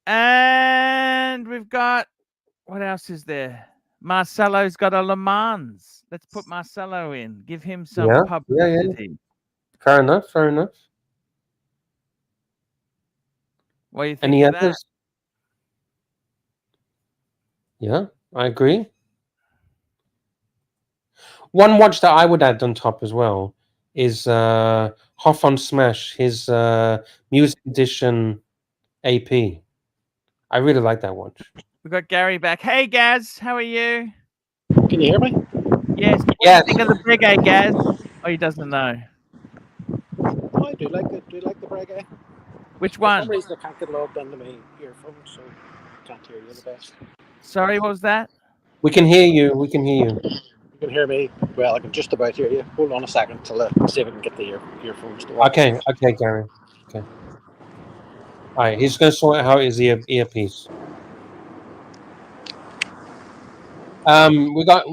And we've got, what else is there? Marcelo's got a Le Mans. Let's put Marcelo in. Give him some publicity. Yeah. Fair enough. What do you think Any of others? that? Yeah, I agree. One watch that I would add on top as well is Hoff on Smash, his Music Edition AP. I really like that watch. We've got Gary back. Hey, Gaz, how are you? Can you hear me? Yes. What do you think of the Breguet, Gaz? Oh, he doesn't know. Oh, I do like it. Do you like the Breguet? Which one? For some reason, I can't get logged into my earphones, so I can't hear you the best. Sorry, what was that? We can hear you. You can hear me? Well, I can just about hear you. Hold on a second till I see if I can get the earphones to work. Okay, Gary. Okay. All right, he's going to sort out his earpiece. We got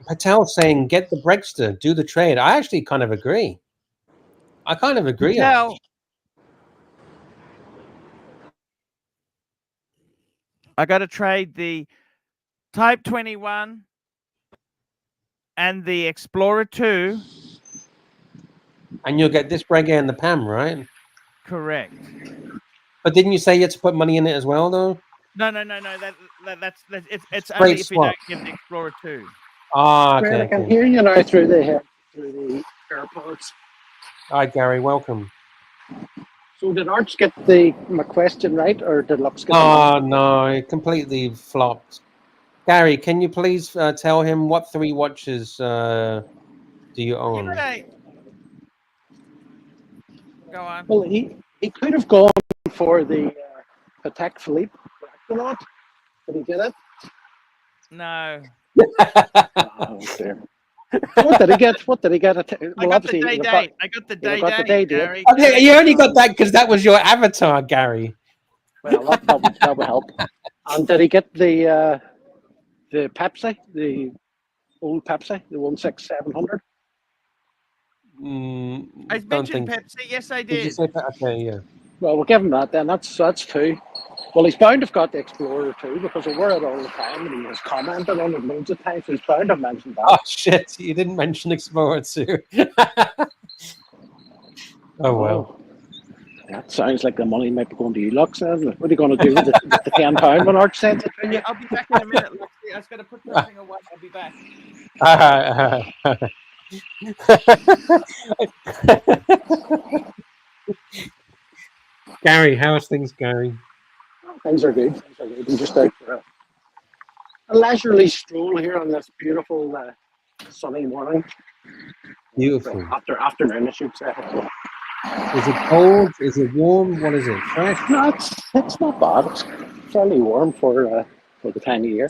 Patel saying, get the Brexter, do the trade. I actually kind of agree. Patel, I got to trade the Type 21 and the Explorer 2. And you'll get this Breguet and the PAM, right? Correct. But didn't you say you had to put money in it as well, though? No. It's only if you don't give the Explorer 2. Ah, Right, okay. I can hear you now through the AirPods. All right, Gary, welcome. So did Arch get my question right, or did Lux get Oh, no, it completely flopped. Gary, can you please tell him what 3 watches do you own? Go on. Well, he could have gone for the Patek Philippe Aquanaut. Did he get it? No. Oh, dear. What did he get? I got the day date. I got the day date, Gary. Okay, you only got that because that was your avatar, Gary. Well, that would help. And did he get the Pepsi, the old Pepsi, the 16700? I mentioned Pepsi. Yes, I did. Did you say that? Okay, yeah. Well, we'll give him that then. That's 2. Well, he's bound to have got the Explorer too, because I wear it all the time, and he has commented on it loads of times. So he's bound to have mentioned that. Oh shit! You didn't mention Explorer 2. Oh well. That sounds like the money might be going to you, Lux. What are you going to do with the £10 when Arch sends it to you? Yeah, I'll be back in a minute. Lexi. I was going to put something away. I'll be back. Gary, how's things going? Things are good. I'm just out for a leisurely stroll here on this beautiful sunny morning. Beautiful. Afternoon, I should say. Is it cold? Is it warm? What is it? Fresh? No, it's not bad. It's fairly warm for the time of year.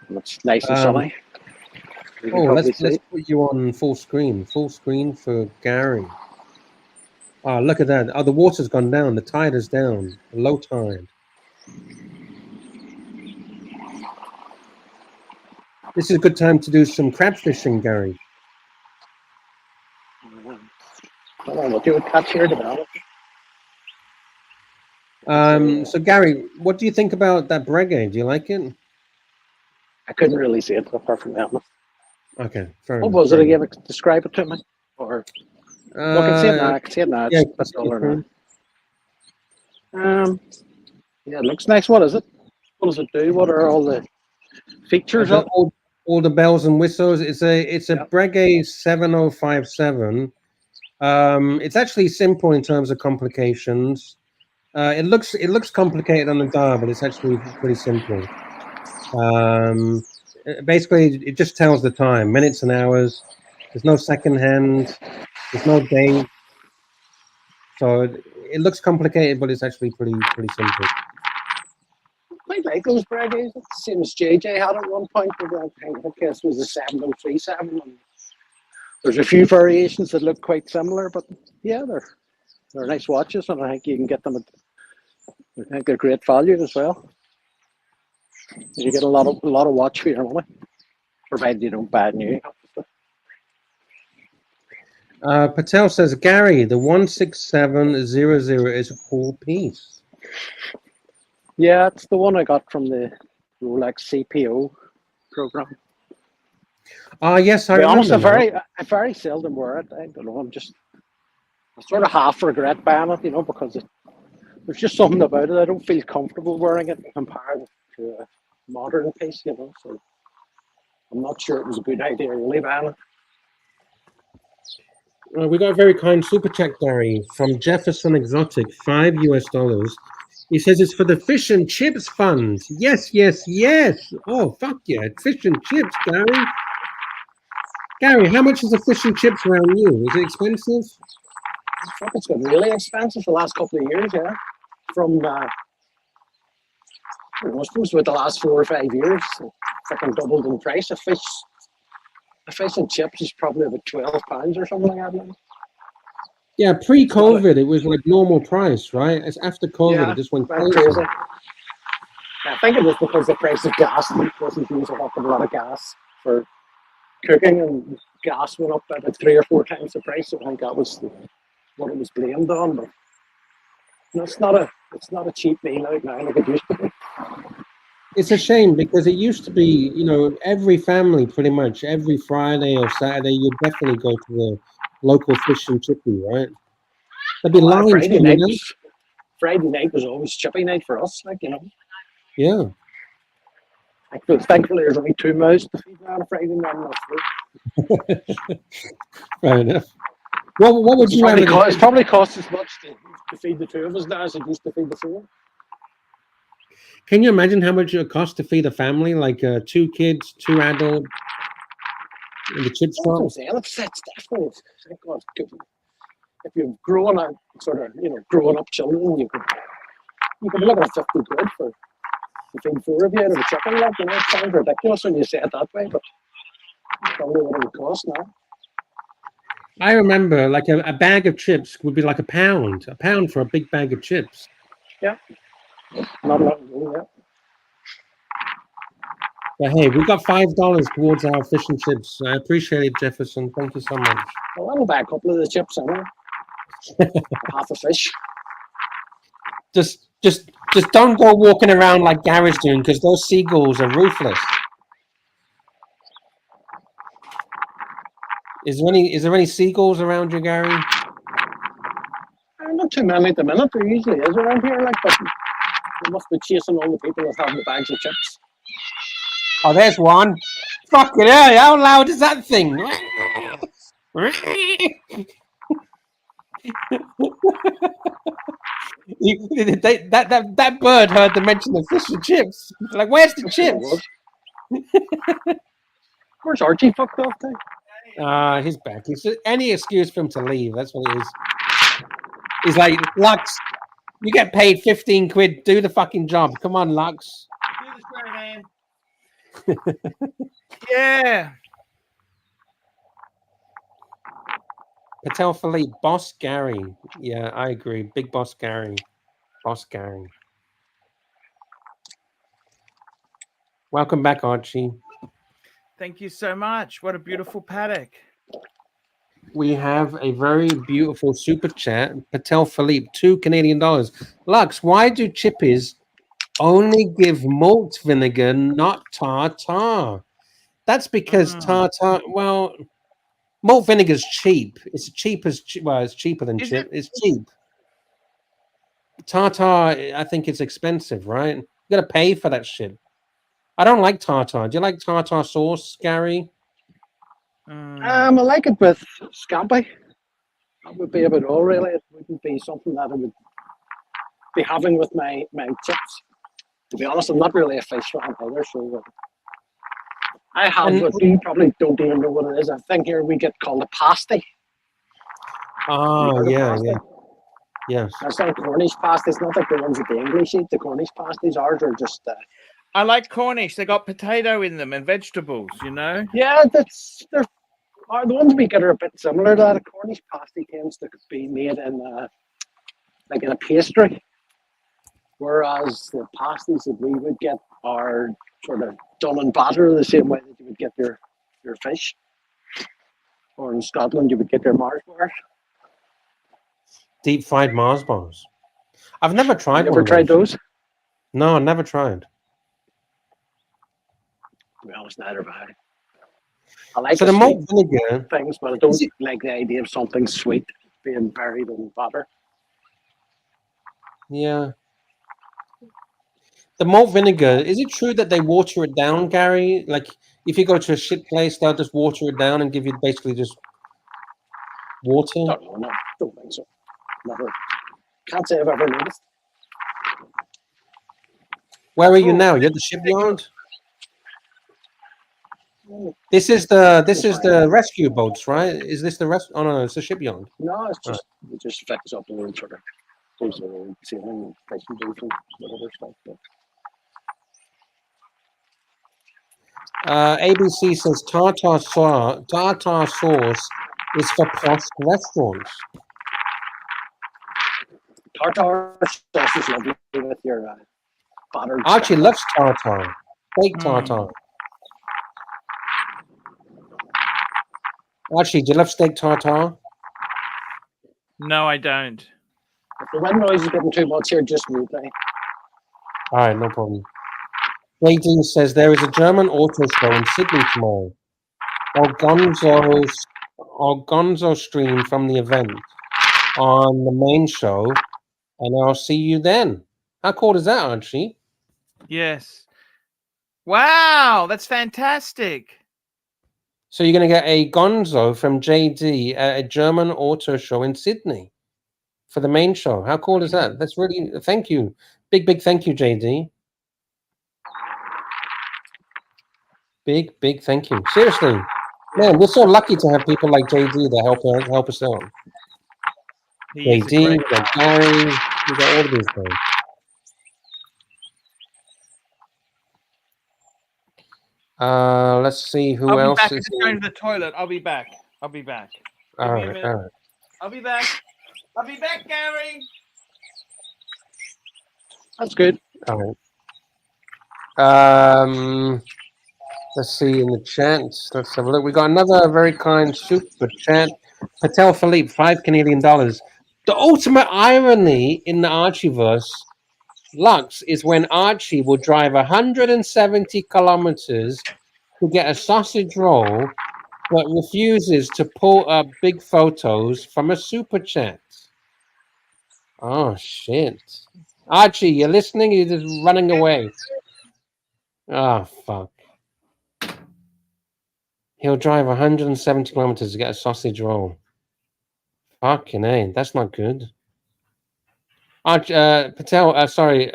And it's nice and sunny. Oh, let's put you on full screen. Full screen for Gary. Oh, look at that. Oh, the water's gone down. The tide is down. Low tide. This is a good time to do some crab fishing, Gary. I don't know what you would catch here, to be honest. So, Gary, what do you think about that Breguet? Do you like it? I couldn't really see it, apart from that. Okay, fair What enough. was it again? Describe it to me. Or I can see it now. I can see it now. Yeah, It's yeah, it looks nice. What is it? What does it do? What are all the features of it? All the bells and whistles. It's a Breguet 7057. It's actually simple in terms of complications. It looks complicated on the dial, but it's actually pretty simple. Basically, it just tells the time, minutes and hours. There's no second hand. There's no date. So it looks complicated, but it's actually pretty simple. I like those Breguets. Same as JJ had at one point. But I think this was a 7037. And there's a few variations that look quite similar, but yeah, they're nice watches, and I think you can get them I think they're great value as well. You get a lot of watch for your money, provided you don't buy new. Patel says, Gary, the 16700 is a cool piece. Yeah, it's the one I got from the Rolex CPO program. Yes, I remember. To be honest, that. I very seldom wear it. I don't know. I sort of half regret buying it, because there's just something about it. I don't feel comfortable wearing it compared to a modern piece, So I'm not sure it was a good idea really buying it. We got a very kind super chat, Gary, from Jefferson Exotic, $5 US. He says it's for the Fish and Chips Fund. Yes. Oh, fuck yeah. Fish and chips, Gary. Gary, how much is a fish and chips around you? Is it expensive? I think it's been really expensive the last couple of years, yeah. From, I suppose with the last 4 or 5 years, freaking doubled in price. A fish and chips is probably about £12 or something like that. Yeah, pre-COVID, it was like normal price, right? It's after COVID, it just went crazy. I think it was because the price of gas wasn't using up a lot of gas for cooking, and gas went up by about 3 or 4 times the price. So I think that was what it was blamed on. But it's not a cheap meal out now like it used to be. It's a shame because it used to be, every family pretty much every Friday or Saturday you'd definitely go to the local fish and chippy, right? There'd be lines. Friday night was always chippy night for us, Yeah. Thankfully, there's only 2 mouths to feed on a Friday night. Fair enough. What would you have? It's probably cost as much to feed the 2 of us now as it used to feed the 4. Can you imagine how much it would cost to feed a family, like 2 kids, 2 adults, in the chip shop? It's definitely. If you've grown up, growing up children, you could be looking at 50 quid for to feed 4 of you out of a chicken leg. It sounds ridiculous when you say it that way, but it's probably what it would cost now. I remember, like a bag of chips would be like £1 for a big bag of chips. Yeah. Not a lot of money, yeah. But hey, we got $5 towards our fish and chips. I appreciate it, Jefferson. Thank you so much. Well, I'll buy a couple of the chips anyway. Half a fish. Just Just don't go walking around like Gary's doing, because those seagulls are ruthless. Is there any seagulls around you, Gary? Not too many at the minute. There usually is around here, like, but they must be chasing all the people that have the bags of chips. Oh, there's one. Fucking hell! How loud is that thing? That bird heard the mention of fish and chips. Like, where's the chips? Where's Archie fucked off to? He's back. He's just any excuse for him to leave. That's what it is. He's like, Lux, you get paid 15 quid. Do the fucking job. Come on, Lux. Do the show, man. Yeah. Patek Philippe, Boss Gary. Yeah, I agree. Big Boss Gary. Boss Gary. Welcome back, Archie. Thank you so much. What a beautiful Patek. We have a very beautiful super chat. Patek Philippe, $2 Canadian. Lux, why do chippies only give malt vinegar, not tartar? That's because tartar, well, malt vinegar is cheap. It's cheap as well. It's cheaper than chip. It's cheap. Tartar, I think it's expensive, right? You got to pay for that shit. I don't like tartar. Do you like tartar sauce, Gary? I like it with scampi. That would be about all, really. It wouldn't be something that I would be having with my chips. To be honest, I'm not really a fish fan either, so I have what you probably don't even know what it is. I think here we get called a pasty. Oh, yeah, pasty? yeah. Yes. It's not a Cornish pasty. It's not like the ones that the English eat. The Cornish pasties, ours are just... I like Cornish. They got potato in them and vegetables, you know? Yeah, the ones we get are a bit similar to that. A Cornish pasty tends to be made in like in a pastry, whereas the pasties that we would get are sort of done in batter the same way that you would get your fish. Or in Scotland, you would get your Mars bars. Deep fried Mars bars. I've never tried You one. ever tried those? No, never tried. To be honest, neither have I. I like So the malt vinegar things, but I don't like the idea of something sweet being buried in butter. Yeah. The malt vinegar, is it true that they water it down, Gary? Like, if you go to a shit place, they'll just water it down and give you basically just water? No, don't think so. Never. Can't say I've ever noticed. Where are you now? You're at the shipyard? This is the rescue boats, right? Is this the rest? Oh no, it's the shipyard. No, it's just it just fix up the road sort of. There's a ceiling, fixing and whatever stuff. But. ABC says tartar sauce is for posh restaurants. Tartar sauce is lovely with your battered. Archie loves tartar, baked tartar. Archie, do you love steak tartar? No, I don't. If the wind noise is getting too much here, just mute me. All right, no problem. JD says there is a German auto show in Sydney tomorrow. Gonzo stream from the event on the main show, and I'll see you then. How cool is that, Archie? Yes. Wow, that's fantastic. So you're going to get a Gonzo from JD at a German auto show in Sydney for the main show. How cool is that? That's really, thank you. Big thank you, JD. Big thank you. Seriously. Man, we're so lucky to have people like JD that help us out. JD, we got Gary, we got all of these guys. Let's see who else I'll be back. is I'm going to the toilet. I'll be back. All right. I'll be back, Gary. That's good. All right. Let's see in the chat. Let's have a look. We got another very kind super chat. Patek Philippe, $5 Canadian. The ultimate irony in the Archieverse Lux is when Archie will drive 170 kilometers to get a sausage roll, but refuses to pull up big photos from a super chat. Oh shit. Archie, you're listening? You're just running away. Oh fuck. He'll drive 170 kilometers to get a sausage roll. Fucking A, that's not good. Patel, sorry,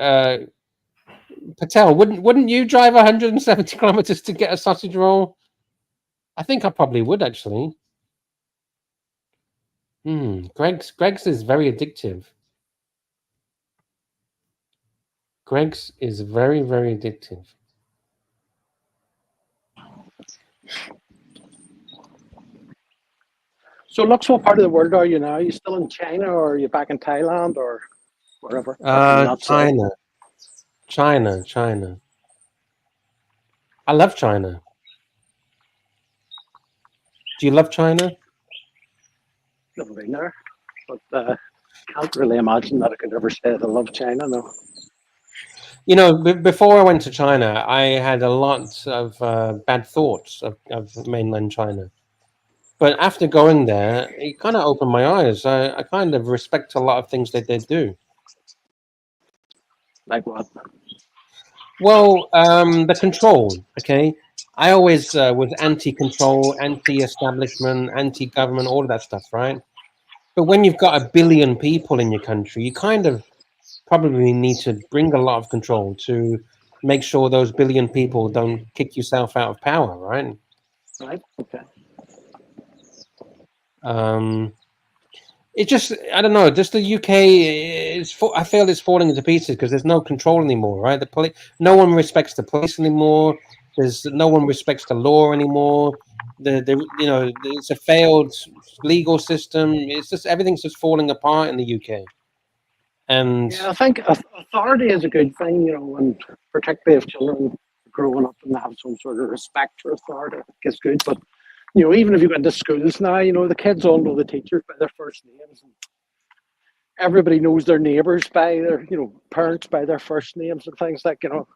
Patel, wouldn't you drive 170 kilometers to get a sausage roll? I think I probably would actually. Greg's is very addictive. Greg's is very, very addictive. So, Lux, what part of the world are you now? Are you still in China, or are you back in Thailand, or wherever? China. I love China. Do you love China? Never been there, but can't really imagine that I could ever say that I love China. No. You know, before I went to China, I had a lot of bad thoughts of mainland China. But after going there, it kind of opened my eyes. I kind of respect a lot of things that they do. Like what? Well, the control, okay? I always was anti-control, anti-establishment, anti-government, all of that stuff, right? But when you've got 1 billion people in your country, you kind of probably need to bring a lot of control to make sure those 1 billion people don't kick yourself out of power, right? Right. Okay. It just, I don't know, just the UK is, I feel it's falling into pieces because there's no control anymore, right? No one respects the police anymore. There's no one respects the law anymore. You know, it's a failed legal system. It's just, everything's just falling apart in the UK. And yeah, I think authority is a good thing, you know, and particularly if children growing up and have some sort of respect for authority, I think it's good. But you know, even if you go into schools now, you know, the kids all know the teachers by their first names, and everybody knows their neighbours by their, you know, parents by their first names and things like, you know.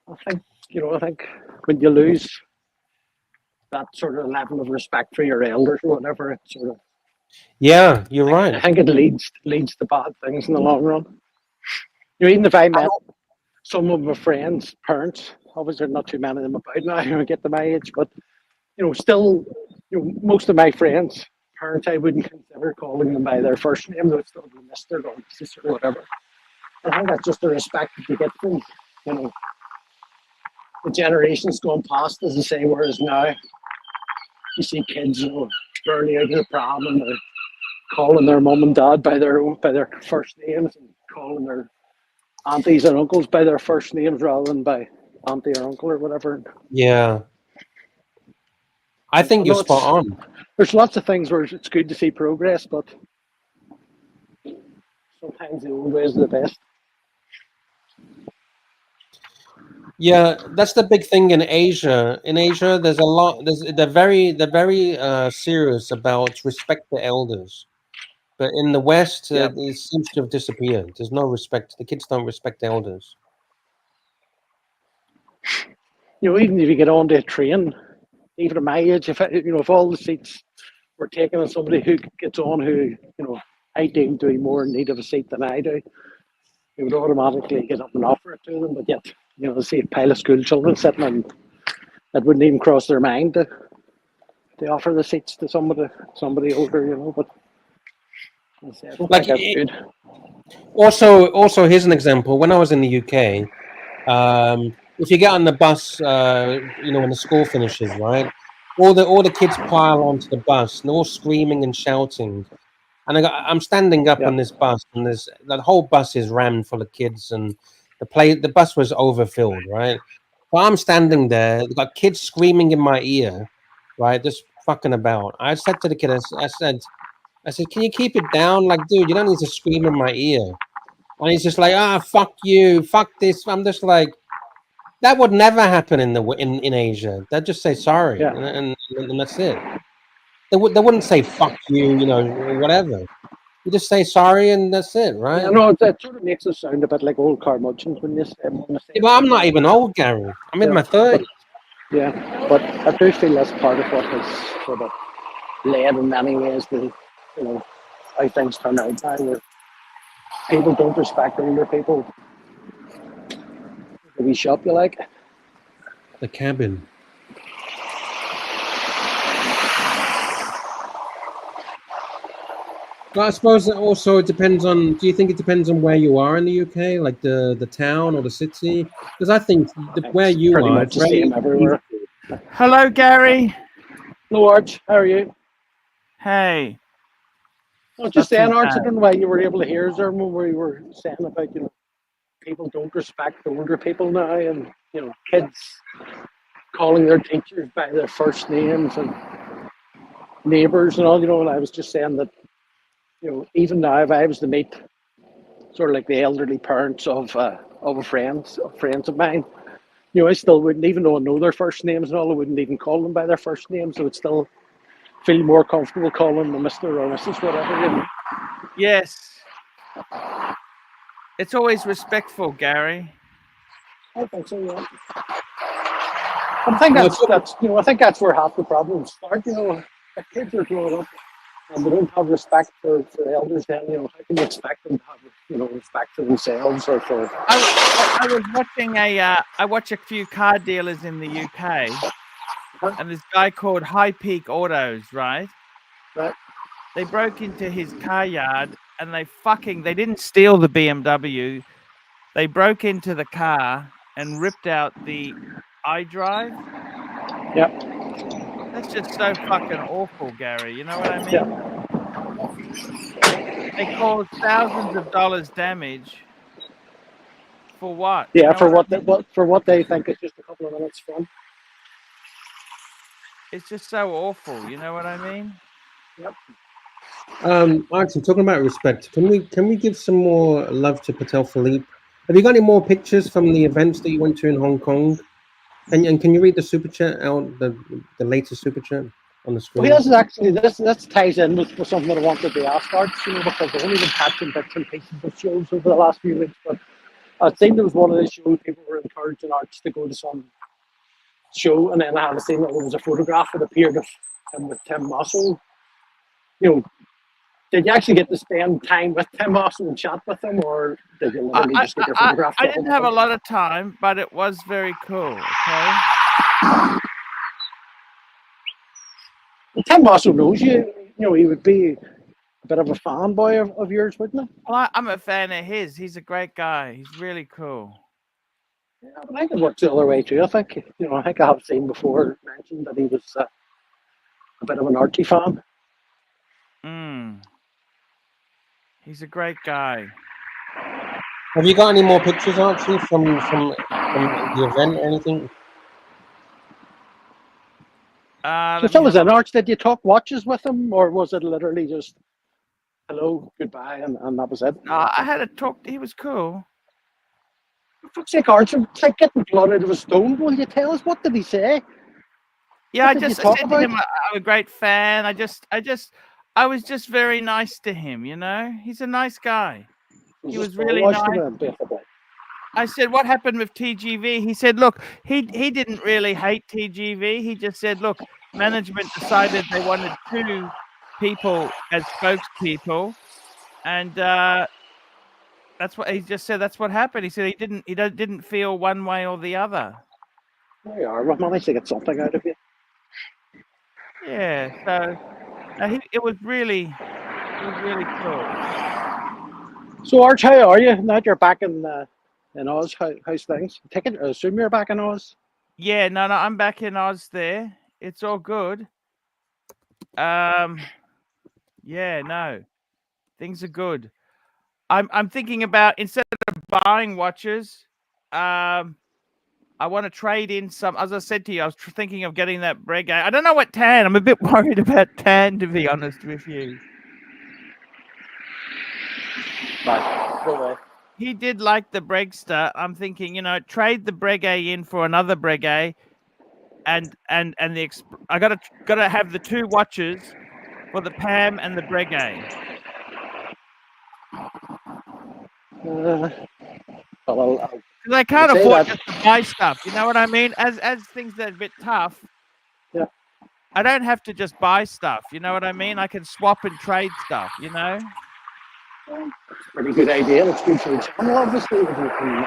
I think when you lose that sort of level of respect for your elders or whatever, it sort of, yeah, you're right. I think it leads to bad things in the long run. You know, even if I met some of my friends' parents, obviously not too many of them about now when I get to my age, but you know, still, you know, most of my friends' parents, I wouldn't consider calling them by their first name. They would still be Mr. or Sister or whatever. I think that's just the respect that you get from, you know, the generations going past, as I say, whereas now you see kids, you know, barely out of the pram and they're calling their mum and dad by their first names and calling their aunties and uncles by their first names rather than by auntie or uncle or whatever. Yeah. I think you're spot on. There's lots of things where it's good to see progress, but sometimes the old ways are the best. Yeah, that's the big thing in Asia. In Asia, there's a lot. They're very serious about respect the elders. But in the West, it seems to have disappeared. There's no respect. The kids don't respect the elders. You know, even if you get onto a train, even at my age, if all the seats were taken and somebody who gets on who, you know, I deem to be more in need of a seat than I do, you would automatically get up and offer it to them. But yet, you know, see a pile of school children sitting and that wouldn't even cross their mind to offer the seats to somebody older, you know. But I don't think that's good. Also, here's an example. When I was in the UK, if you get on the bus, you know, when the school finishes, right, all the kids pile onto the bus and they're all screaming and shouting. And I'm standing up on this bus, and the whole bus is rammed full of kids, and the bus was overfilled, right? So I'm standing there, they've got kids screaming in my ear, right, just fucking about. I said to the kid, I said, can you keep it down? Like, dude, you don't need to scream in my ear. And he's just like, fuck you, fuck this. I'm just like, that would never happen in Asia. They'd just say sorry, and that's it. They wouldn't say fuck you, you know, whatever. You just say sorry and that's it, right? I know that sort of makes us sound a bit like old curmudgeons when you say. Yeah, but I'm not even old, Gary. I'm in Yeah, my 30s. Yeah, but I do feel that's part of what has sort of led in many ways to, how things turn out now, where people don't respect older people. The wee shop, you like. The cabin. Well, I suppose it also depends on. Do you think it depends on where you are in the UK, like the town or the city? Because I think where It's you pretty are, much it's the very same everywhere. Hello, Gary. No, Arch, how are you? Hey. I was just Not too saying, Arch, I bad. don't know why you were able to hear Zerman where you were saying about, people don't respect the older people now, and, kids calling their teachers by their first names and neighbours and all, and I was just saying that, even now, if I was to meet sort of like the elderly parents of friends of mine, I still wouldn't, even though I know their first names and all, I wouldn't even call them by their first names. I would still feel more comfortable calling them Mr. or Mrs. whatever. Yes. It's always respectful, Gary. I think so, yeah. I think I think that's where half the problems start. The kids are growing up and they don't have respect for elders. Then how can you expect them to have respect for themselves or for? I was watching I watch a few car dealers in the UK, and this guy called High Peak Autos, right? Right. They broke into his car yard and they didn't steal the BMW. They broke into the car and ripped out the iDrive. Yep. That's just so fucking awful, Gary. You know what I mean? Yeah. They caused thousands of dollars damage. For what? Yeah, You know for what I mean? for what they think is just a couple of minutes fun. It's just so awful. You know what I mean? Yep. Archie, talking about respect, can we give some more love to Patek Philippe? Have you got any more pictures from the events that you went to in Hong Kong? And can you read the super chat out, the latest super chat on the screen? Well, this is actually this ties in with something that I wanted to ask Arch, because I've only been catching bits and pieces of shows over the last few weeks, but I think there was one of the shows people were encouraging Arch to go to some show, and then I had seen that there was a photograph that appeared of him with Tim Mosso. Did you actually get to spend time with Tim Mosso and chat with him, or did you literally just get your photograph? I didn't have a lot of time, but it was very cool. Okay. Well, Tim Mosso knows you. He would be a bit of a fanboy of yours, wouldn't he? Well, I'm a fan of his. He's a great guy. He's really cool. Yeah, but I think it works the other way too. I think I think I have seen before mentioned that he was a bit of an Archie fan. He's a great guy. Have you got any more pictures, Archie, from the event or anything? So tell us then, Arch, did you talk watches with him, or was it literally just hello, goodbye, and that was it? I had a talk. He was cool. For fuck's sake, Arch, it's like getting blood out of a stone. Will you tell us, what did he say? Yeah, What I did you said talk to about? him, I'm a great fan. I was just very nice to him. He's a nice guy. He was really nice. I said, what happened with TGV? He said, look, he didn't really hate TGV. He just said, look, management decided they wanted 2 people as spokespeople, and that's what he just said. That's what happened. He said he didn't feel one way or the other. There you are. We managed to get something out of you. Yeah. So it was really cool. So, Arch, how are you? Now that you're back in Oz, how's things? I assume you're back in Oz. Yeah, no, I'm back in Oz there. It's all good. Yeah, no. Things are good. I'm thinking about, instead of buying watches, I want to trade in some. As I said to you, I was thinking of getting that Breguet. I don't know what tan. I'm a bit worried about tan, to be honest with you. Right. Go away. He did like the Bregster. I'm thinking, trade the Breguet in for another Breguet, and I gotta have the 2 watches for the Pam and the Breguet. Well, I'll Because I can't say afford that. just to buy stuff. You know what I mean? As things that are a bit tough, Yeah. I don't have to just buy stuff. You know what I mean? I can swap and trade stuff. You know? It's a pretty good idea. It's good for the channel, obviously, if you can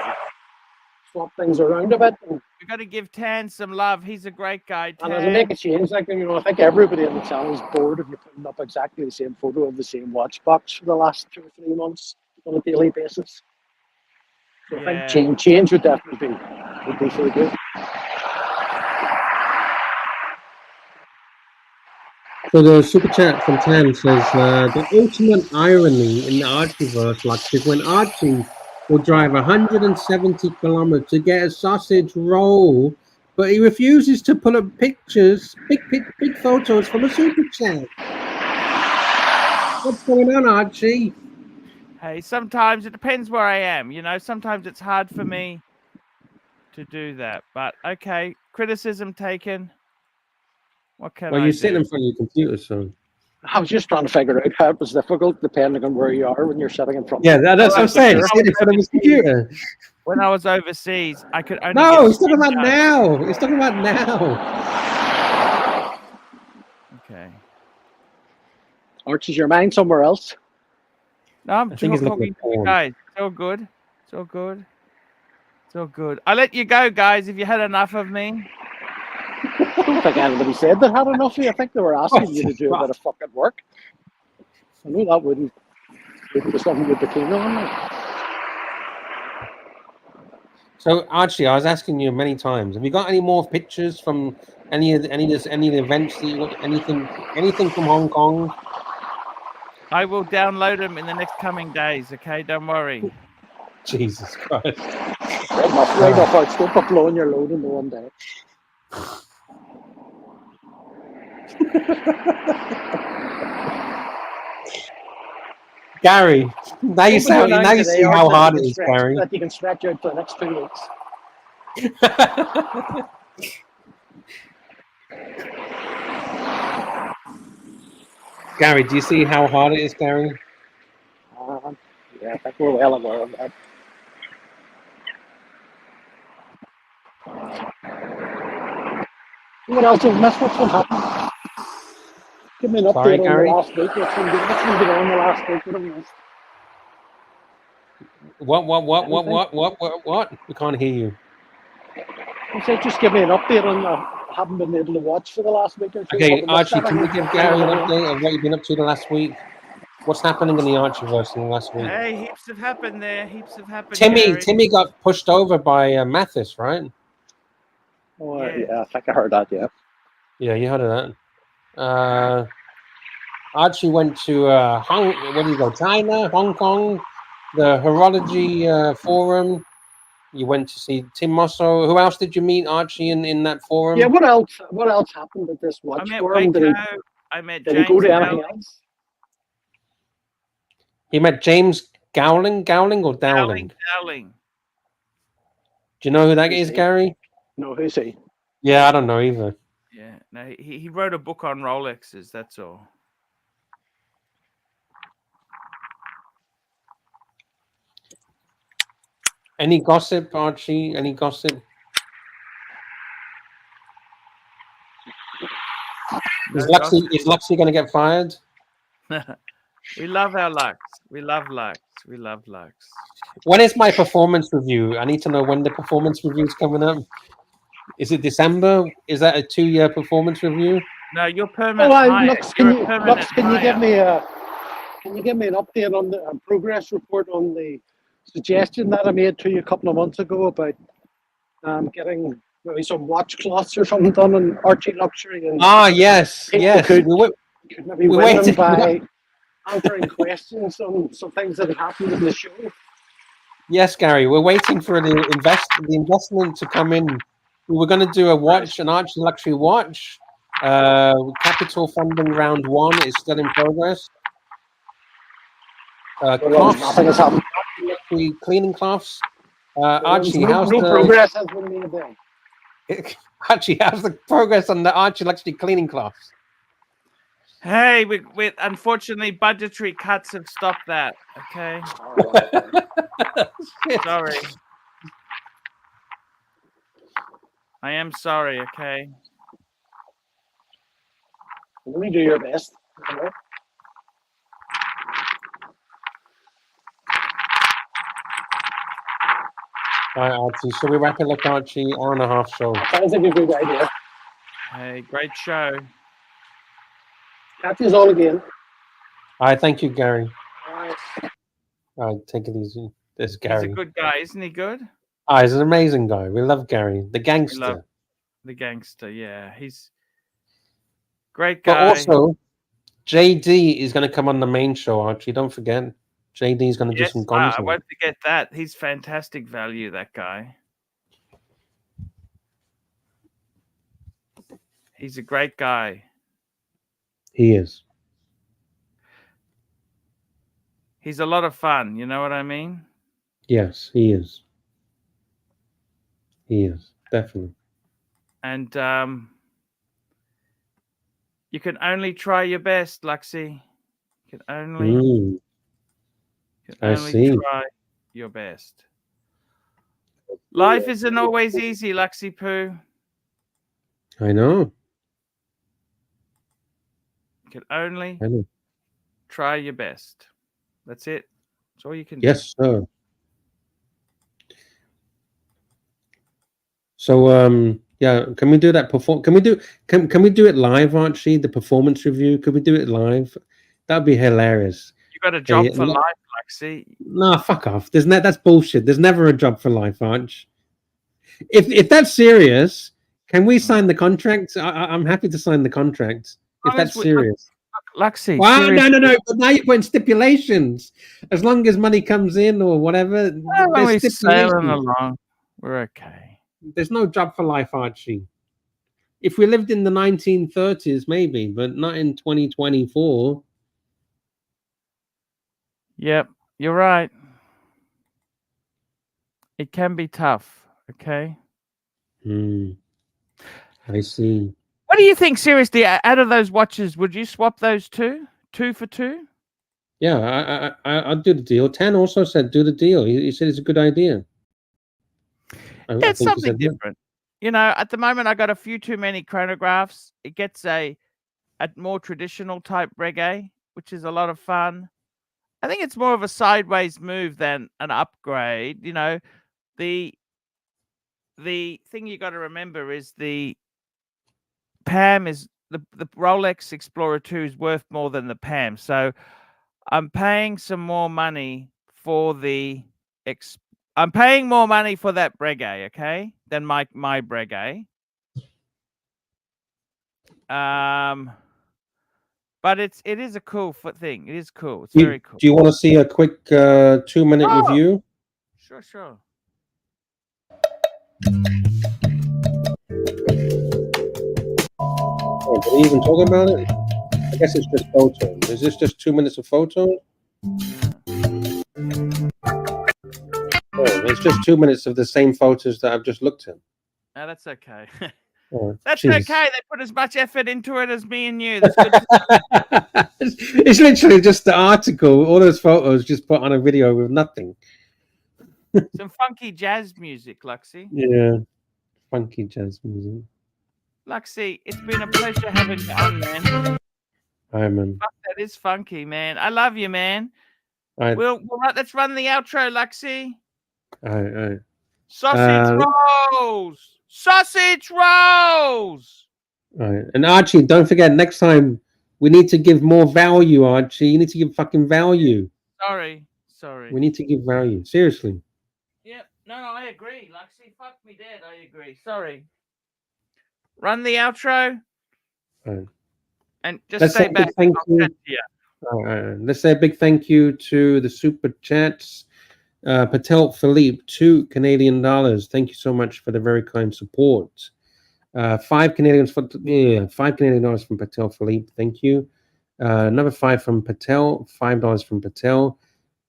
swap things around a bit. And We got to give Tan some love. He's a great guy. it'll Tan. make a change. Like, you know, I think everybody on the channel is bored of you putting up exactly the same photo of the same watch box for the last 2 or 3 months on a daily basis. So I think change would definitely be for good. So the super chat from Tam says, the ultimate irony in the Archieverse, Lux, is when Archie will drive 170 kilometers to get a sausage roll, but he refuses to put up pictures, big photos from a super chat. What's going on, Archie? Hey, sometimes it depends where I am. You know, sometimes it's hard for me to do that. But okay, criticism taken. What can Well, I you're do? sitting in front of your computer, so. I was just trying to figure out how it was difficult depending on where you are when you're sitting in front. Yeah, that's what I'm saying. He's sitting in front of his computer. When I was overseas, I could only. No, he's talking about now. He's talking about now. Okay. Archie's your mind somewhere else. No, I'm I think he's looking talking at to you porn. guys. It's all good. It's all good. It's all good. I'll let you go, guys, if you had enough of me. I don't think anybody said they had enough of you. I think they were asking you to do a bit of fucking work. I know that wouldn't be something you'd be keen on. Like. So Archie, I was asking you many times. Have you got any more pictures from any of the events that you got? Anything from Hong Kong? I will download them in the next coming days. Okay, don't worry. Jesus Christ! Right off out. Don't be blowing your load in the one day. Gary, now you see how hard it is, Gary. That you can stretch out for the next 2 weeks. Gary, do you see how hard it is, Gary? Yeah, I think we're well aware of that. What else have we missed? What's been happening? Give me an update on the last week. What's been going on the last week? What have we missed? What? We can't hear you. I said, just give me an update on I haven't been able to watch for the last week or two. Okay, Archie, can you give Gary an update of what you've been up to the last week? What's happening in the Archieverse in the last week? Hey, heaps have happened there. Heaps have happened. Timmy got pushed over by Mathis, right? Oh, yeah, I think I heard that. Yeah. Yeah, you heard of that. Archie went to where did he go? China, Hong Kong, the Horology Forum. You went to see Tim Mosso. Who else did you meet, Archie, in that forum? Yeah, what else happened at this watch forum? I met did James he go to anything else? He met James Gowling or Dowling? Dowling. Do you know who that is, Gary? No, who's he? Yeah, I don't know either. Yeah, no, he wrote a book on Rolexes. That's all. Any gossip, Archie? Any gossip? Is Luxy going to get fired? We love our Lux. We love Lux. We love Lux. When is my performance review? I need to know when the performance review is coming up. Is it December? Is that a 2-year performance review? No, you're permanent. Lux, can you give me an update on the progress report on the suggestion that I made to you a couple of months ago about getting maybe some watch cloths or something done on Archie Luxury? And yes. Could maybe win them by answering questions on some things that have happened in the show. Yes, Gary, we're waiting for the investment to come in. We were going to do a watch, an Archie Luxury watch. Capital funding round 1 is still in progress. Nothing has happened. Cleaning cloths. Archie, how's no progress has been made there. Archie, how's the progress on the Archie Luxury cleaning cloths? Hey, we unfortunately budgetary cuts have stopped that. Okay. Sorry. I am sorry, okay? Only do your best. You know? All right, Archie. So we wrap it up, Archie. Hour and a half show. Sounds like a good idea. Hey, great show. Catch you all again. All right, thank you, Gary. All right. All right, take it easy. There's He's Gary. a good guy, isn't he good? Ah, he's an amazing guy. We love Gary, the gangster. We love the gangster, yeah. He's great But guy. also, JD is going to come on the main show, Archie. Don't forget. JD is going to do Yes, some I content. won't forget that. He's fantastic value, that guy. He's a great guy. He is. He's a lot of fun. You know what I mean? Yes, he is. He is. Definitely. And you can only try your best, Luxy. You can only, I see. try your best. Life isn't always easy, Luxy Poo. I know. You can only I know. try your best. That's it. That's all you can do. Yes, sir. So, yeah, can we do that can we do it live, Archie? The performance review? Could we do it live? That'd be hilarious. You got a job for life, Luxy. Nah, fuck off. That's bullshit. There's never a job for life, Arch. If that's serious, can we sign the contract? I'm happy to sign the contract. If that's serious. Luxy. Wow, no. But now you're putting stipulations. As long as money comes in or whatever, We're sailing along. We're okay. There's no job for life, Archie. If we lived in the 1930s, maybe, but not in 2024. Yep, you're right. It can be tough, okay? I see. What do you think, seriously, out of those watches, would you swap those two? 2 for 2? Yeah, I'll do the deal. Tan also said do the deal. He said it's a good idea. It's something different. You know, at the moment, I got a few too many chronographs. It gets a more traditional type Breguet, which is a lot of fun. I think it's more of a sideways move than an upgrade. You know, the thing you got to remember is the PAM is the Rolex Explorer 2 is worth more than the PAM. So I'm paying some more money for I'm paying more money for that Breguet, okay, than my Breguet. But it is a cool thing. It is cool. It's very cool. Do you want to see a quick 2-minute review? Sure. Oh, did he even talk about it? I guess it's just photos. Is this just 2 minutes of photos? Oh, it's just 2 minutes of the same photos that I've just looked at. Oh, that's okay. Oh, that's geez. okay. They put as much effort into it as me and you. That's good. It's literally just the article. All those photos just put on a video with nothing. Some funky jazz music, Luxy. Yeah, funky jazz music. Luxy, it's been a pleasure having you on, man. Hi, man. Fuck, that is funky, man. I love you, man. All right. Let's run the outro, Luxy. All right. Sausage rolls. Sausage rolls. All right. And Archie, don't forget, next time we need to give more value, Archie. You need to give fucking value. Sorry. We need to give value. Seriously. Yep. No, I agree. Luxy, fuck me dead. I agree. Sorry. Run the outro. All right. And just stay back. Thank you. Let's say a big thank you to the super chats. Patek Philippe, $2 Canadian. Thank you so much for the very kind support. $5 Canadian from Patek Philippe. Thank you. Another $5 from Patel. $5 from Patel.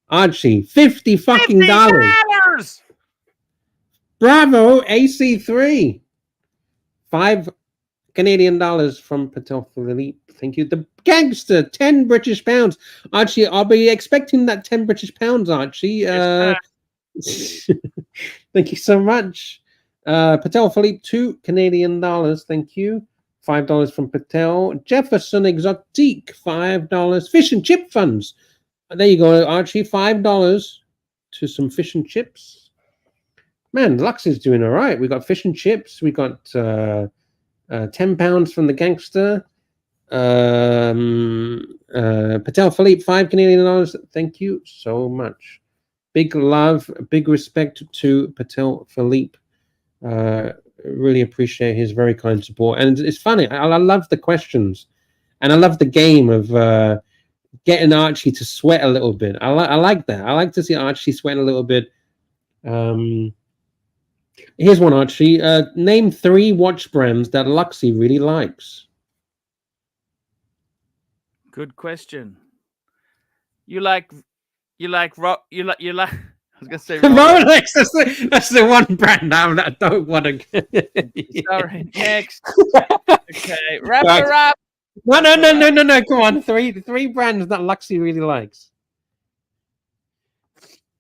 Archie, $50 fucking dollars. Bravo, AC3. $5 Canadian from Patek Philippe. Thank you. The gangster, 10 British pounds. Archie, I'll be expecting that 10 British pounds, Archie. Thank you so much. Patek Philippe, $2 Canadian. Thank you. $5 from Patel. Jefferson Exotique, $5. Fish and chip funds. There you go, Archie. $5 to some fish and chips. Man, Lux is doing all right. We got fish and chips. We got £10 from the gangster. Patel Philippe, $5 Canadian. Thank you so much. Big love, big respect to Patel Philippe. Really appreciate his very kind support. And it's funny, I love the questions, and I love the game of getting Archie to sweat a little bit. I like that. I like to see Archie sweat a little bit. Here's one, Archie. Name 3 watch brands that Luxy really likes. Good question. You like. I was gonna say Rolex. That's the one brand now that I don't want to. Sorry. Next. Okay. Wrap her up. No. Come on. Three brands that Luxy really likes.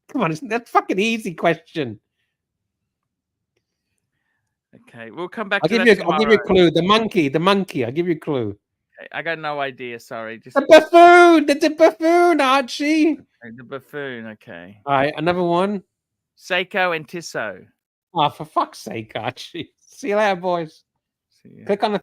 Come on, that's fucking easy question. Okay, we'll come back. I'll give you a clue. The monkey. I'll give you a clue. Okay, I got no idea. Sorry. Just the buffoon. That's a buffoon, Archie. The buffoon. Okay. All right, another one. Seiko and Tissot. Oh, for fuck's sake, Archie. See you later, boys. See ya. Click on the.